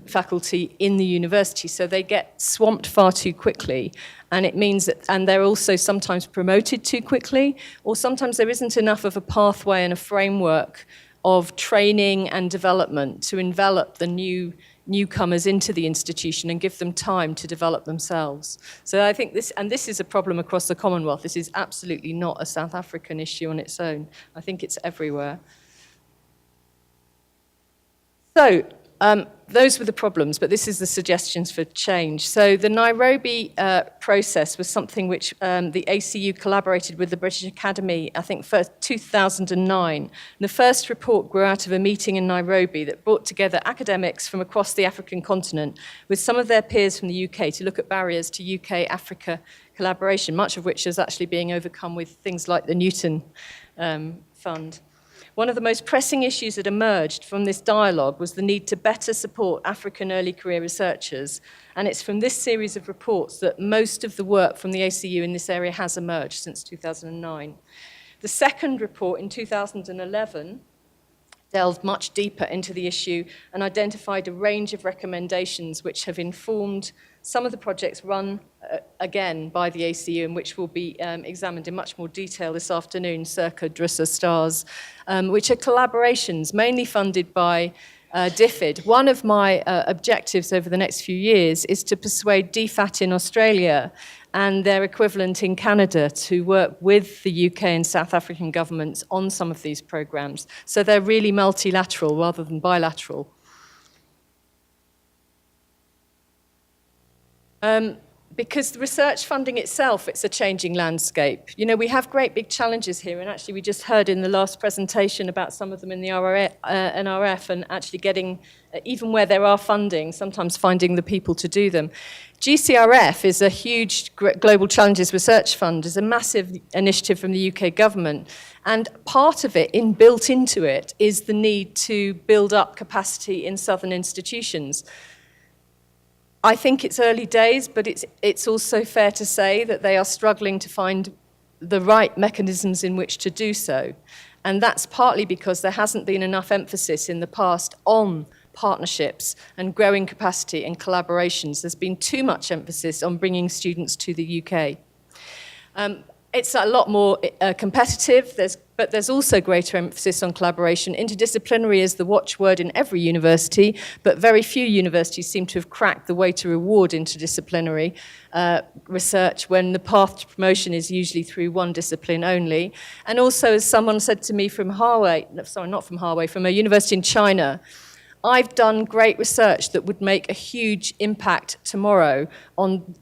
faculty in the university, so they get swamped far too quickly, and it means that, and they're also sometimes promoted too quickly, or sometimes there isn't enough of a pathway and a framework of training and development to envelop the newcomers into the institution and give them time to develop themselves. So I think this is a problem across the Commonwealth. This is absolutely not a South African issue on its own. I think it's everywhere. So, those were the problems, but this is the suggestions for change. So the Nairobi process was something which the ACU collaborated with the British Academy, I think, for 2009. And the first report grew out of a meeting in Nairobi that brought together academics from across the African continent with some of their peers from the UK to look at barriers to UK-Africa collaboration, much of which is actually being overcome with things like the Newton Fund. One of the most pressing issues that emerged from this dialogue was the need to better support African early career researchers. And it's from this series of reports that most of the work from the ACU in this area has emerged since 2009. The second report in 2011 delved much deeper into the issue and identified a range of recommendations which have informed some of the projects run again by the ACU and which will be examined in much more detail this afternoon, circa DRISA STARS, which are collaborations mainly funded by DHET. One of my objectives over the next few years is to persuade DFAT in Australia and their equivalent in Canada to work with the UK and South African governments on some of these programs. So they're really multilateral rather than bilateral. Because the research funding itself, it's a changing landscape. You know, we have great big challenges here, and actually we just heard in the last presentation about some of them in the NRF, and actually getting, even where there are funding, sometimes finding the people to do them. GCRF is a huge Global Challenges Research Fund, is a massive initiative from the UK government, and part of it, built into it, is the need to build up capacity in southern institutions. I think it's early days, but it's also fair to say that they are struggling to find the right mechanisms in which to do so. And that's partly because there hasn't been enough emphasis in the past on partnerships and growing capacity and collaborations. There's been too much emphasis on bringing students to the UK. It's a lot more competitive, but there's also greater emphasis on collaboration. Interdisciplinary is the watchword in every university, but very few universities seem to have cracked the way to reward interdisciplinary research when the path to promotion is usually through one discipline only. And also, as someone said to me from from a university in China, I've done great research that would make a huge impact tomorrow on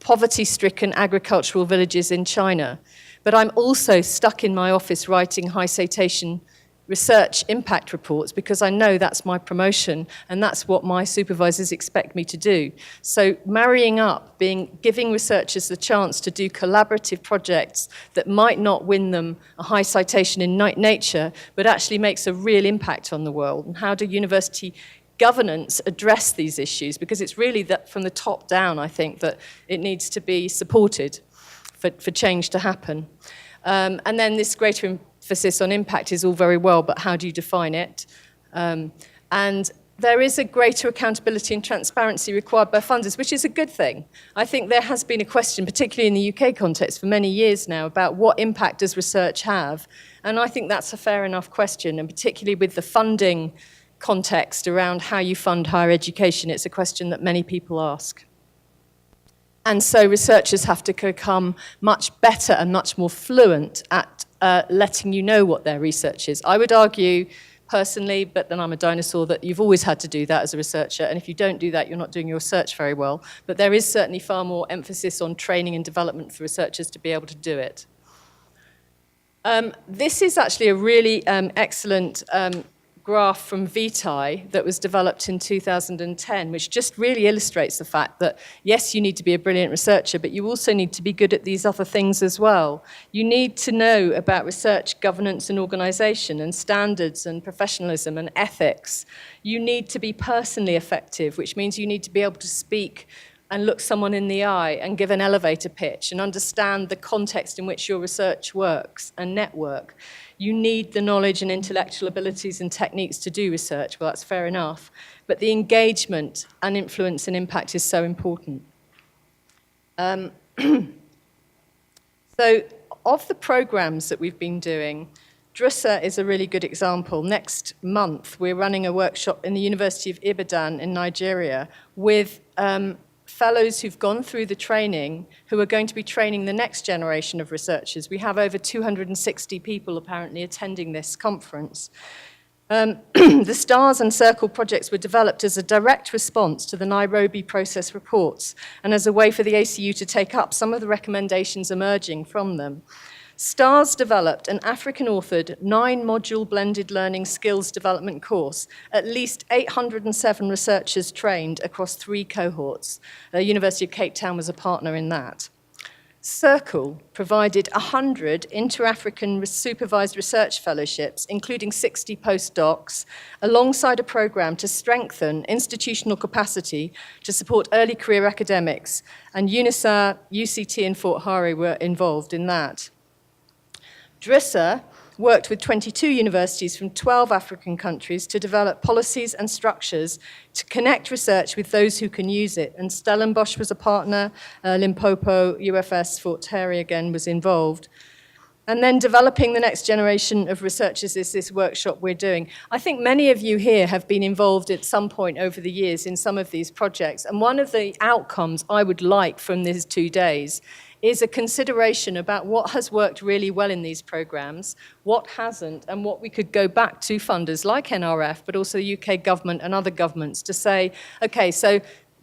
poverty-stricken agricultural villages in China. But I'm also stuck in my office writing high citation research impact reports because I know that's my promotion and that's what my supervisors expect me to do. So marrying up, giving researchers the chance to do collaborative projects that might not win them a high citation in Nature, but actually makes a real impact on the world. And how do university governance address these issues? Because it's really that from the top down, I think, that it needs to be supported for change to happen. And then this greater emphasis on impact is all very well, but how do you define it? And there is a greater accountability and transparency required by funders, which is a good thing. I think there has been a question, particularly in the UK context for many years now, about what impact does research have? And I think that's a fair enough question, and particularly with the funding context around how you fund higher education, it's a question that many people ask. And so researchers have to become much better and much more fluent at letting you know what their research is. I would argue personally, but then I'm a dinosaur, that you've always had to do that as a researcher, and if you don't do that, you're not doing your research very well. But there is certainly far more emphasis on training and development for researchers to be able to do it. This is actually a really excellent graph from VTI that was developed in 2010, which just really illustrates the fact that, yes, you need to be a brilliant researcher, but you also need to be good at these other things as well. You need to know about research governance and organization and standards and professionalism and ethics. You need to be personally effective, which means you need to be able to speak and look someone in the eye and give an elevator pitch and understand the context in which your research works and network. You need the knowledge and intellectual abilities and techniques to do research. Well, that's fair enough. But the engagement and influence and impact is so important. So of the programs that we've been doing, DHET is a really good example. Next month, we're running a workshop in the University of Ibadan in Nigeria with fellows who've gone through the training who are going to be training the next generation of researchers. We have over 260 people apparently attending this conference. The STARS and Circle projects were developed as a direct response to the Nairobi process reports and as a way for the ACU to take up some of the recommendations emerging from them. STARS developed an African-authored 9-module blended learning skills development course, at least 807 researchers trained across 3 cohorts. The University of Cape Town was a partner in that. Circle provided 100 inter-African supervised research fellowships, including 60 postdocs, alongside a program to strengthen institutional capacity to support early career academics, and UNISA, UCT, and Fort Hare were involved in that. DHET worked with 22 universities from 12 African countries to develop policies and structures to connect research with those who can use it. And Stellenbosch was a partner, Limpopo, UFS, Fort Hare again was involved. And then developing the next generation of researchers is this workshop we're doing. I think many of you here have been involved at some point over the years in some of these projects. And one of the outcomes I would like from these 2 days is a consideration about what has worked really well in these programs, what hasn't, and what we could go back to funders like NRF, but also the UK government and other governments to say, okay, so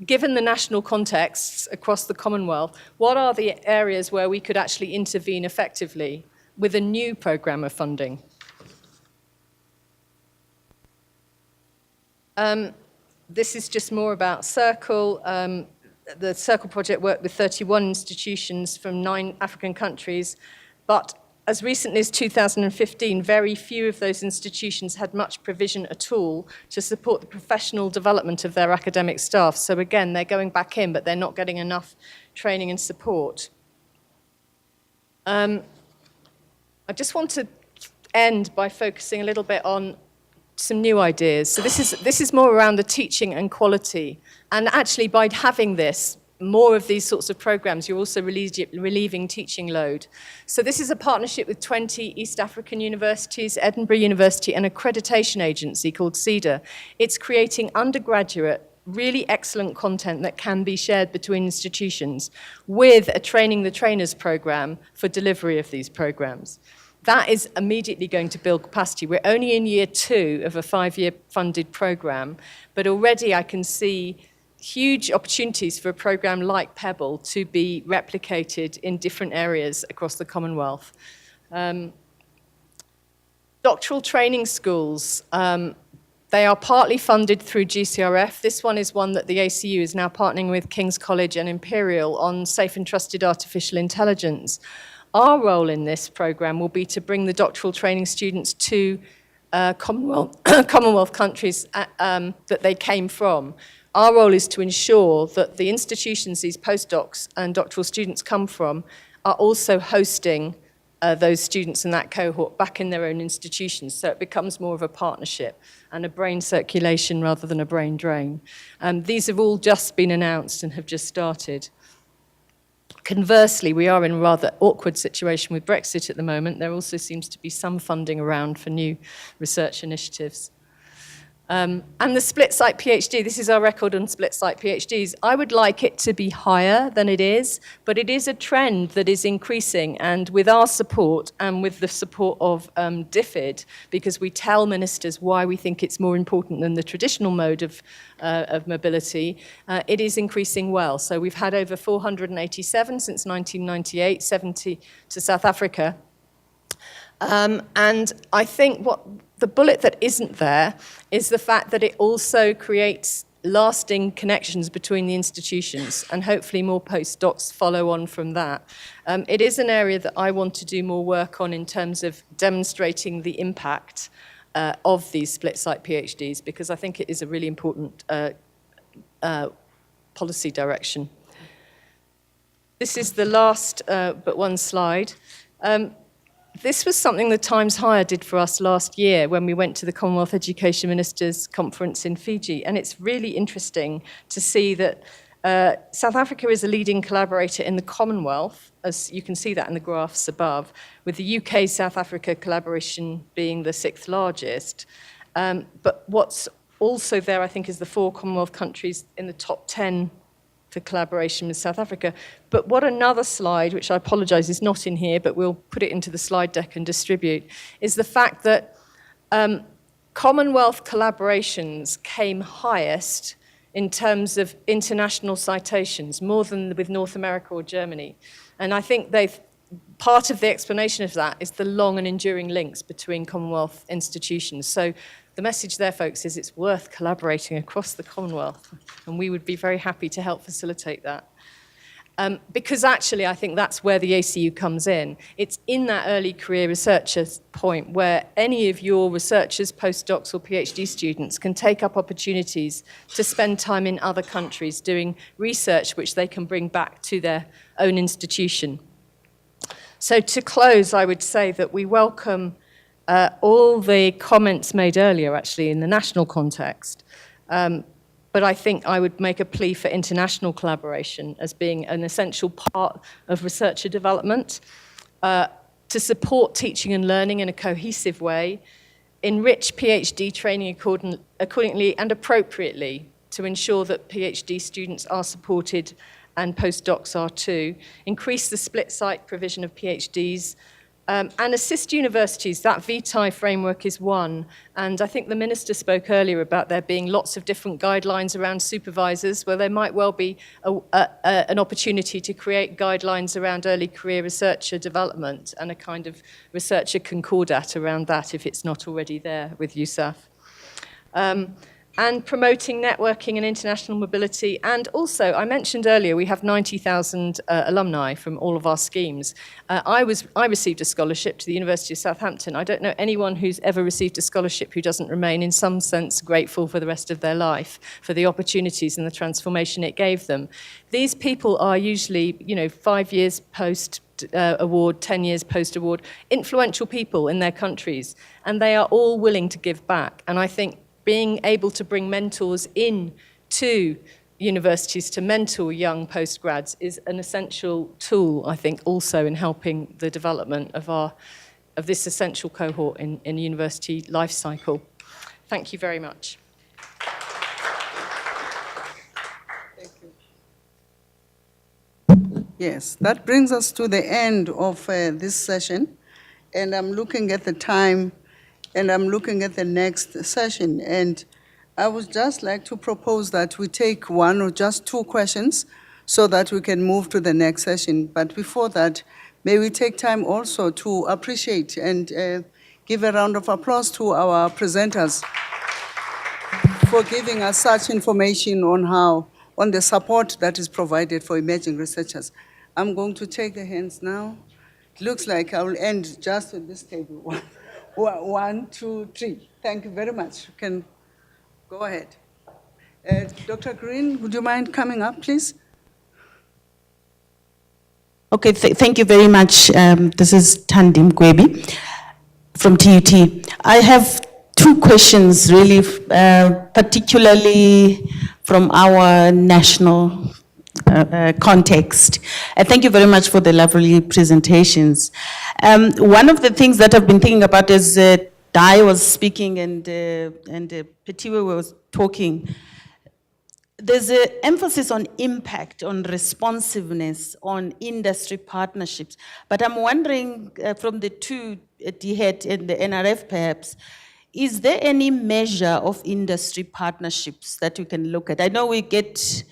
given the national contexts across the Commonwealth, what are the areas where we could actually intervene effectively with a new program of funding? This is just more about Circle. The Circle project worked with 31 institutions from 9 African countries, but as recently as 2015, very few of those institutions had much provision at all to support the professional development of their academic staff. So again, they're going back in, but they're not getting enough training and support. I just want to end by focusing a little bit on some new ideas. So this is more around the teaching and quality. And actually, by having this, more of these sorts of programs, you're also relieving teaching load. So this is a partnership with 20 East African universities, Edinburgh University, and an accreditation agency called CEDA. It's creating undergraduate, really excellent content that can be shared between institutions with a Training the Trainers program for delivery of these programs. That is immediately going to build capacity. We're only in year 2 of a 5-year funded program, but already I can see huge opportunities for a program like Pebble to be replicated in different areas across the Commonwealth. Doctoral training schools, they are partly funded through GCRF. This one is one that the ACU is now partnering with King's College and Imperial on safe and trusted artificial intelligence. Our role in this program will be to bring the doctoral training students to Commonwealth countries that they came from. Our role is to ensure that the institutions these postdocs and doctoral students come from are also hosting those students in that cohort back in their own institutions, so it becomes more of a partnership and a brain circulation rather than a brain drain. These have all just been announced and have just started. Conversely, we are in a rather awkward situation with Brexit at the moment. There also seems to be some funding around for new research initiatives. And the split site PhD, this is our record on split site PhDs. I would like it to be higher than it is, but it is a trend that is increasing. And with our support and with the support of DHET, because we tell ministers why we think it's more important than the traditional mode of mobility, it is increasing well. So we've had over 487 since 1998, 70 to South Africa. And I think what the bullet that isn't there is the fact that it also creates lasting connections between the institutions, and hopefully more postdocs follow on from that. It is an area that I want to do more work on in terms of demonstrating the impact of these split-site PhDs, because I think it is a really important policy direction. This is the last but one slide. This was something the Times Higher did for us last year when we went to the Commonwealth Education Ministers' Conference in Fiji. And it's really interesting to see that South Africa is a leading collaborator in the Commonwealth, as you can see that in the graphs above, with the UK-South Africa collaboration being the 6th largest. But what's also there, I think, is the 4 Commonwealth countries in the top 10 for collaboration with South Africa. But what another slide, which I apologise is not in here, but we'll put it into the slide deck and distribute, is the fact that Commonwealth collaborations came highest in terms of international citations, more than with North America or Germany. And I think part of the explanation of that is the long and enduring links between Commonwealth institutions. So the message there, folks, is it's worth collaborating across the Commonwealth, and we would be very happy to help facilitate that. Because actually, I think that's where the ACU comes in. It's in that early career researchers point where any of your researchers, postdocs, or PhD students can take up opportunities to spend time in other countries doing research which they can bring back to their own institution. So to close, I would say that we welcome all the comments made earlier, actually, in the national context. But I think I would make a plea for international collaboration as being an essential part of researcher development, to support teaching and learning in a cohesive way, enrich PhD training accordingly and appropriately to ensure that PhD students are supported and postdocs are too, increase the split-site provision of PhDs, and assist universities. That VTI framework is one, and I think the Minister spoke earlier about there being lots of different guidelines around supervisors, where there might well be an opportunity to create guidelines around early career researcher development and a kind of researcher concordat around that if it's not already there with USAF. And promoting networking and international mobility. And also, I mentioned earlier, we have 90,000 alumni from all of our schemes. I received a scholarship to the University of Southampton. I don't know anyone who's ever received a scholarship who doesn't remain in some sense grateful for the rest of their life, for the opportunities and the transformation it gave them. These people are usually, 5 years post award, 10 years post-award, influential people in their countries, and they are all willing to give back. And I think being able to bring mentors in to universities to mentor young postgrads is an essential tool, I think, also in helping the development of this essential cohort in university life cycle. Thank you very much. Thank you. Yes, that brings us to the end of this session, and I'm looking at the time. And I'm looking at the next session, and I would just like to propose that we take one or just 2 questions so that we can move to the next session. But before that, may we take time also to appreciate and give a round of applause to our presenters for giving us such information on the support that is provided for emerging researchers. I'm going to take the hands now. It looks like I will end just at this table. 1, 2, 3. Thank you very much. You can go ahead. Dr. Green, would you mind coming up, please? Okay, thank you very much. This is Tandim Gwebi from TUT. I have 2 questions, really, particularly from our national context. Thank you very much for the lovely presentations. One of the things that I've been thinking about is Diane was speaking and Phethiwe was talking, there's an emphasis on impact, on responsiveness, on industry partnerships. But I'm wondering from the two, DHET and the NRF perhaps, is there any measure of industry partnerships that you can look at? I know we get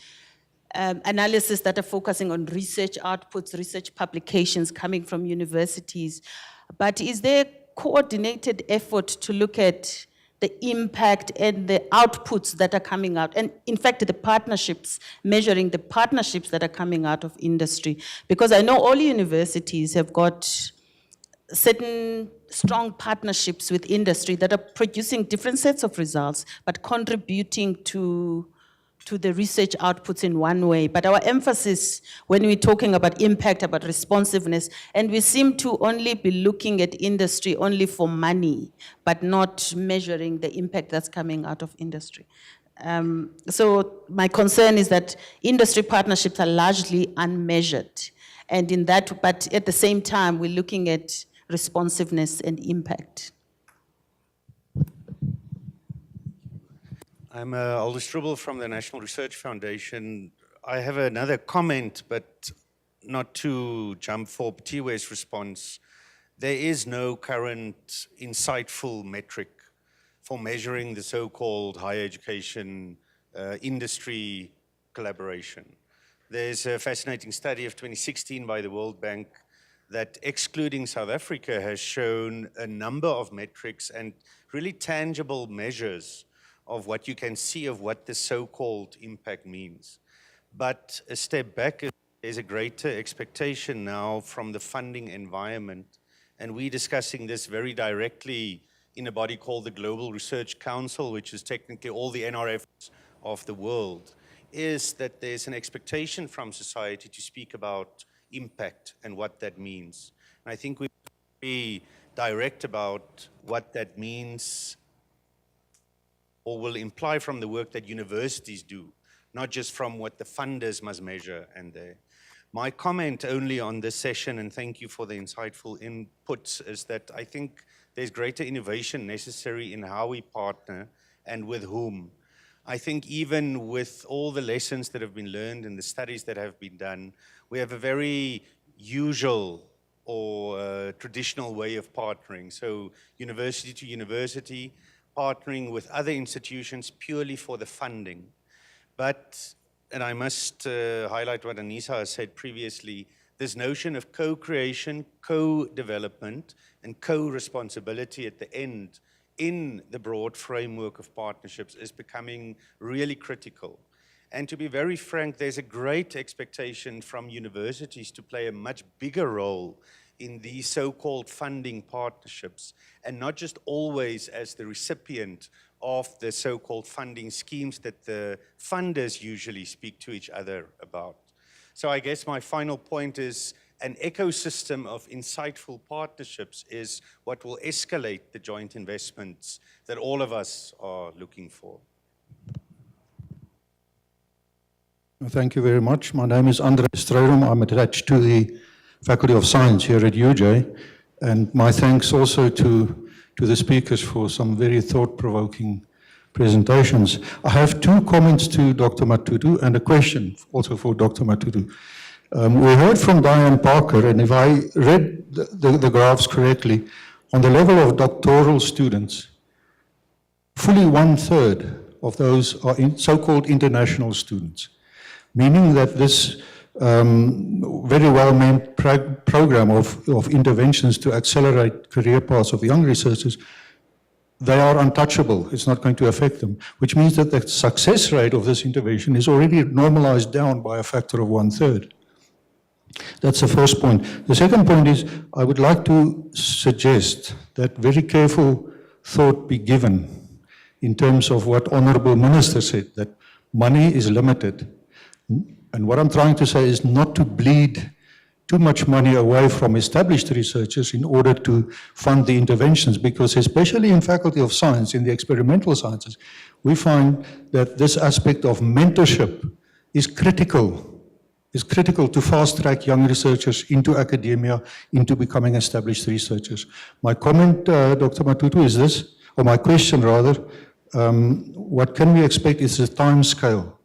analysis that are focusing on research outputs, research publications coming from universities, but is there coordinated effort to look at the impact and the outputs that are coming out, and in fact the partnerships, measuring the partnerships that are coming out of industry? Because I know all universities have got certain strong partnerships with industry that are producing different sets of results, but contributing to the research outputs in one way. But our emphasis when we're talking about impact, about responsiveness, and we seem to only be looking at industry only for money, but not measuring the impact that's coming out of industry. So my concern is that industry partnerships are largely unmeasured, and in that, but at the same time, we're looking at responsiveness and impact. I'm Aldous Strubel from the National Research Foundation. I have another comment, but not to jump for Phethiwe's response. There is no current insightful metric for measuring the so-called higher education industry collaboration. There's a fascinating study of 2016 by the World Bank that, excluding South Africa, has shown a number of metrics and really tangible measures of what you can see of what the so-called impact means. But a step back, there's a greater expectation now from the funding environment, and we're discussing this very directly in a body called the Global Research Council, which is technically all the NRFs of the world, is that there's an expectation from society to speak about impact and what that means. And I think we should be direct about what that means or will imply from the work that universities do, not just from what the funders must measure. And my comment only on this session, and thank you for the insightful inputs, is that I think there's greater innovation necessary in how we partner and with whom. I think even with all the lessons that have been learned and the studies that have been done, we have a very usual or traditional way of partnering. So university to university, partnering with other institutions purely for the funding. But, and I must highlight what Anissa has said previously, this notion of co-creation, co-development, and co-responsibility at the end in the broad framework of partnerships is becoming really critical. And to be very frank, there's a great expectation from universities to play a much bigger role in these so-called funding partnerships, and not just always as the recipient of the so-called funding schemes that the funders usually speak to each other about. So I guess my final point is an ecosystem of insightful partnerships is what will escalate the joint investments that all of us are looking for. Thank you very much. My name is Andre Strydom. I'm attached to the Faculty of Science here at UJ, and my thanks also to the speakers for some very thought-provoking presentations. I have two comments to Dr. Matutu and a question also for Dr. Matutu. We heard from Diane Parker, and if I read the graphs correctly, on the level of doctoral students, fully 1/3 of those are so-called international students, meaning that this very well-meant program of interventions to accelerate career paths of young researchers, they are untouchable. It's not going to affect them, which means that the success rate of this intervention is already normalized down by a factor of 1/3. That's the first point. The second point is, I would like to suggest that very careful thought be given in terms of what Honourable Minister said, that money is limited. And what I'm trying to say is not to bleed too much money away from established researchers in order to fund the interventions, because especially in Faculty of Science, in the experimental sciences, we find that this aspect of mentorship is critical is critical to fast-track young researchers into academia, into becoming established researchers. My comment, Dr. Matutu, is this, or my question rather, what can we expect is the time scale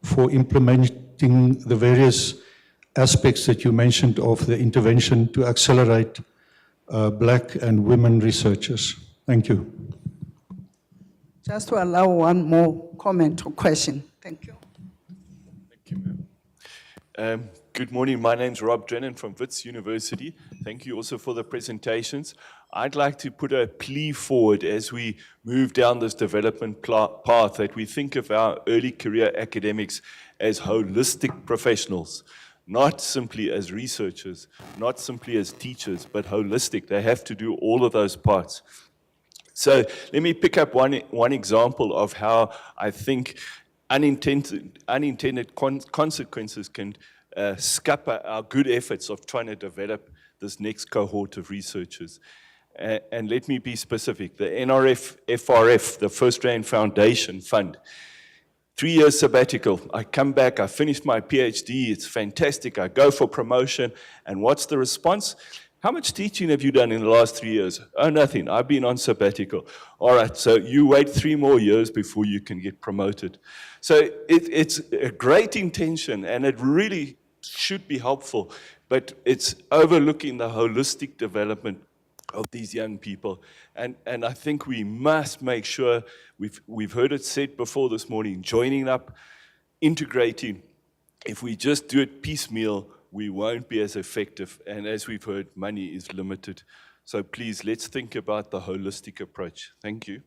for implementing the various aspects that you mentioned of the intervention to accelerate black and women researchers? Thank you. Just to allow one more comment or question. Thank you. Thank you, ma'am. Good morning. My name's Rob Drennan from Wits University. Thank you also for the presentations. I'd like to put a plea forward as we move down this development path that we think of our early career academics as holistic professionals, not simply as researchers, not simply as teachers, but holistic. They have to do all of those parts. So let me pick up one example of how I think unintended consequences can scupper our good efforts of trying to develop this next cohort of researchers. And let me be specific. The NRF-FRF, the First Rand Foundation Fund, 3 years sabbatical. I come back, I finish my PhD, it's fantastic, I go for promotion, and what's the response? How much teaching have you done in the last 3 years? Oh, nothing, I've been on sabbatical. All right, so you wait 3 more years before you can get promoted. So it's a great intention, and it really should be helpful, but it's overlooking the holistic development of these young people. And I think we must make sure, we've heard it said before this morning, joining up, integrating. If we just do it piecemeal, we won't be as effective. And as we've heard, money is limited. So please, let's think about the holistic approach. Thank you.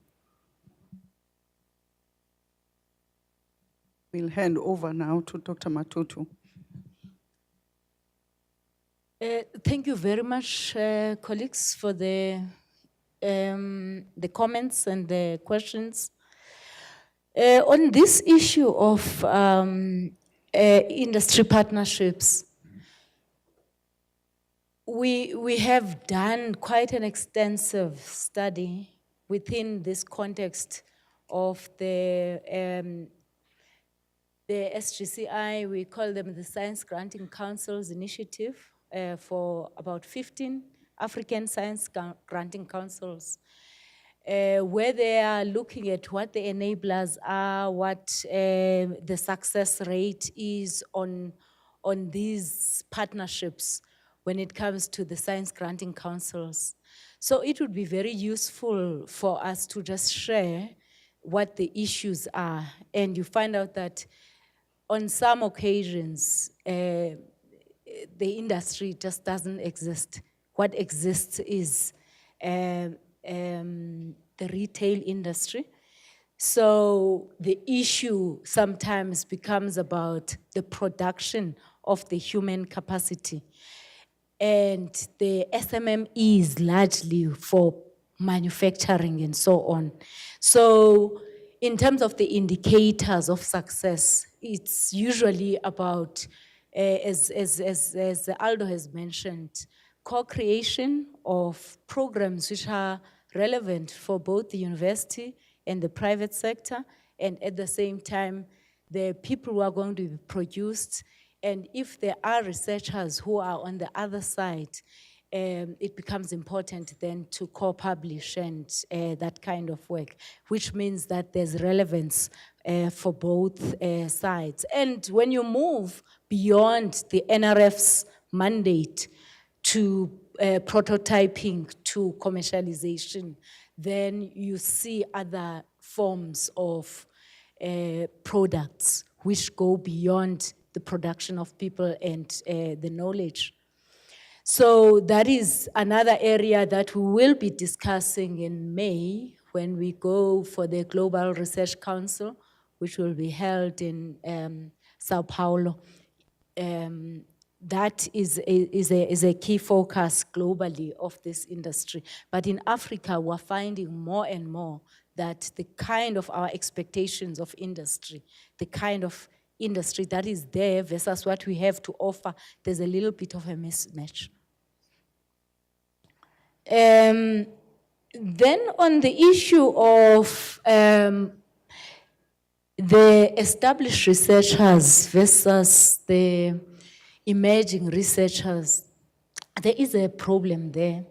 We'll hand over now to Dr. Matutu. Thank you very much, colleagues, for the comments and the questions. On this issue of industry partnerships, we have done quite an extensive study within this context of the SGCI. We call them the Science Granting Councils Initiative, for about 15 African Science Granting Councils, where they are looking at what the enablers are, what the success rate is on these partnerships when it comes to the Science Granting Councils. So it would be very useful for us to just share what the issues are. And you find out that on some occasions, the industry just doesn't exist. What exists is the retail industry. So the issue sometimes becomes about the production of the human capacity. And the SMME is largely for manufacturing and so on. So in terms of the indicators of success, it's usually about, as Aldo has mentioned, co-creation of programs which are relevant for both the university and the private sector, and at the same time, the people who are going to be produced. And if there are researchers who are on the other side, it becomes important then to co-publish and that kind of work, which means that there's relevance for both sides. And when you move beyond the NRF's mandate to prototyping to commercialization, then you see other forms of products which go beyond the production of people and the knowledge. So that is another area that we will be discussing in May when we go for the Global Research Council, which will be held in Sao Paulo. That is a key focus globally of this industry. But in Africa, we're finding more and more that the kind of our expectations of industry, the kind of industry that is there versus what we have to offer, there's a little bit of a mismatch. Then on the issue of the established researchers versus the emerging researchers, there is a problem there.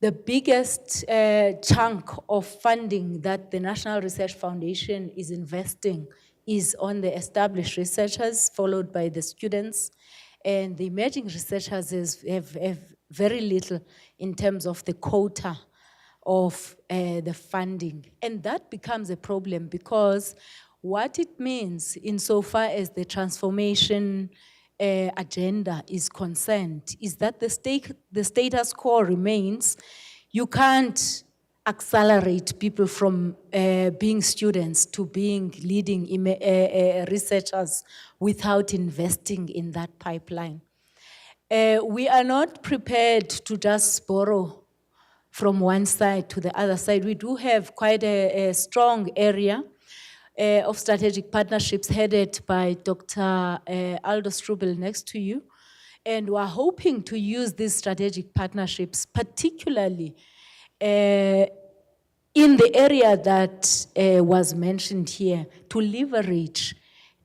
The biggest chunk of funding that the National Research Foundation is investing is on the established researchers, followed by the students. And the emerging researchers have very little in terms of the quota of the funding. And that becomes a problem because what it means insofar as the transformation agenda is concerned is that the status quo remains. You can't accelerate people from being students to being leading researchers without investing in that pipeline. We are not prepared to just borrow from one side to the other side. We do have quite a strong area of strategic partnerships headed by Dr. Aldo Strubel next to you. And we're hoping to use these strategic partnerships, particularly in the area that was mentioned here, to leverage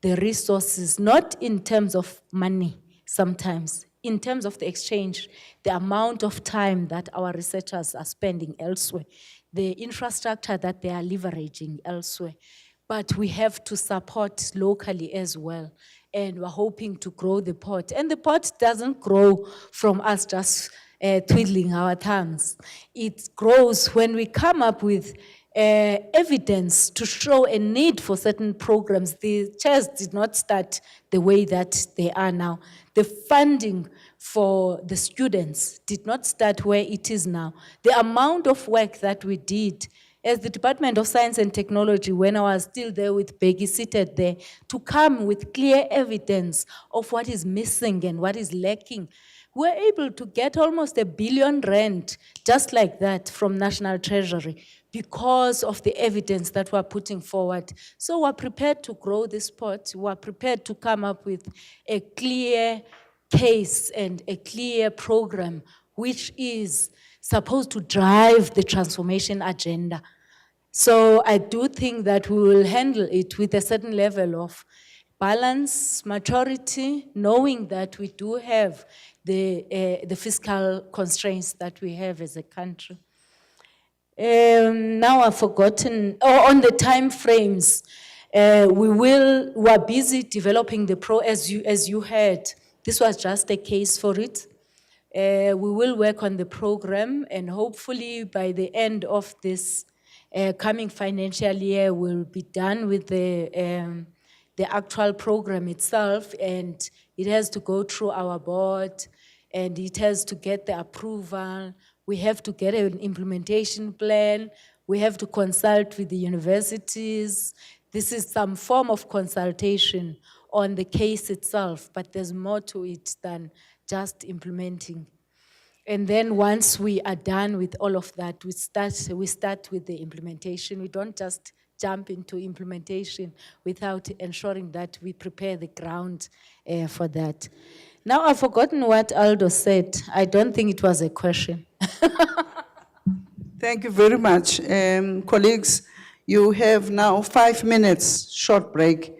the resources, not in terms of money sometimes, in terms of the exchange, the amount of time that our researchers are spending elsewhere, the infrastructure that they are leveraging elsewhere. But we have to support locally as well. And we're hoping to grow the pot. And the pot doesn't grow from us just twiddling our thumbs. It grows when we come up with evidence to show a need for certain programs. The chairs did not start the way that they are now. The funding for the students did not start where it is now. The amount of work that we did as the Department of Science and Technology, when I was still there with Peggy seated there, to come with clear evidence of what is missing and what is lacking. We're able to get almost R1 billion just like that from National Treasury because of the evidence that we're putting forward. So we're prepared to grow this pot. We're prepared to come up with a clear case and a clear program which is supposed to drive the transformation agenda. So I do think that we will handle it with a certain level of balance, maturity, knowing that we do have the fiscal constraints that we have as a country. Now I've forgotten, on the time frames, we're busy developing the as you heard, this was just a case for it. We will work on the program and hopefully by the end of this coming financial year, we'll be done with the actual program itself, and it has to go through our board and it has to get the approval. We have to get an implementation plan. We have to consult with the universities. This is some form of consultation on the case itself, but there's more to it than just implementing. And then once we are done with all of that, we start with the implementation. We don't just jump into implementation without ensuring that we prepare the ground for that. Now I've forgotten what Aldo said. I don't think it was a question. Thank you very much. Colleagues, you have now 5 minutes short break.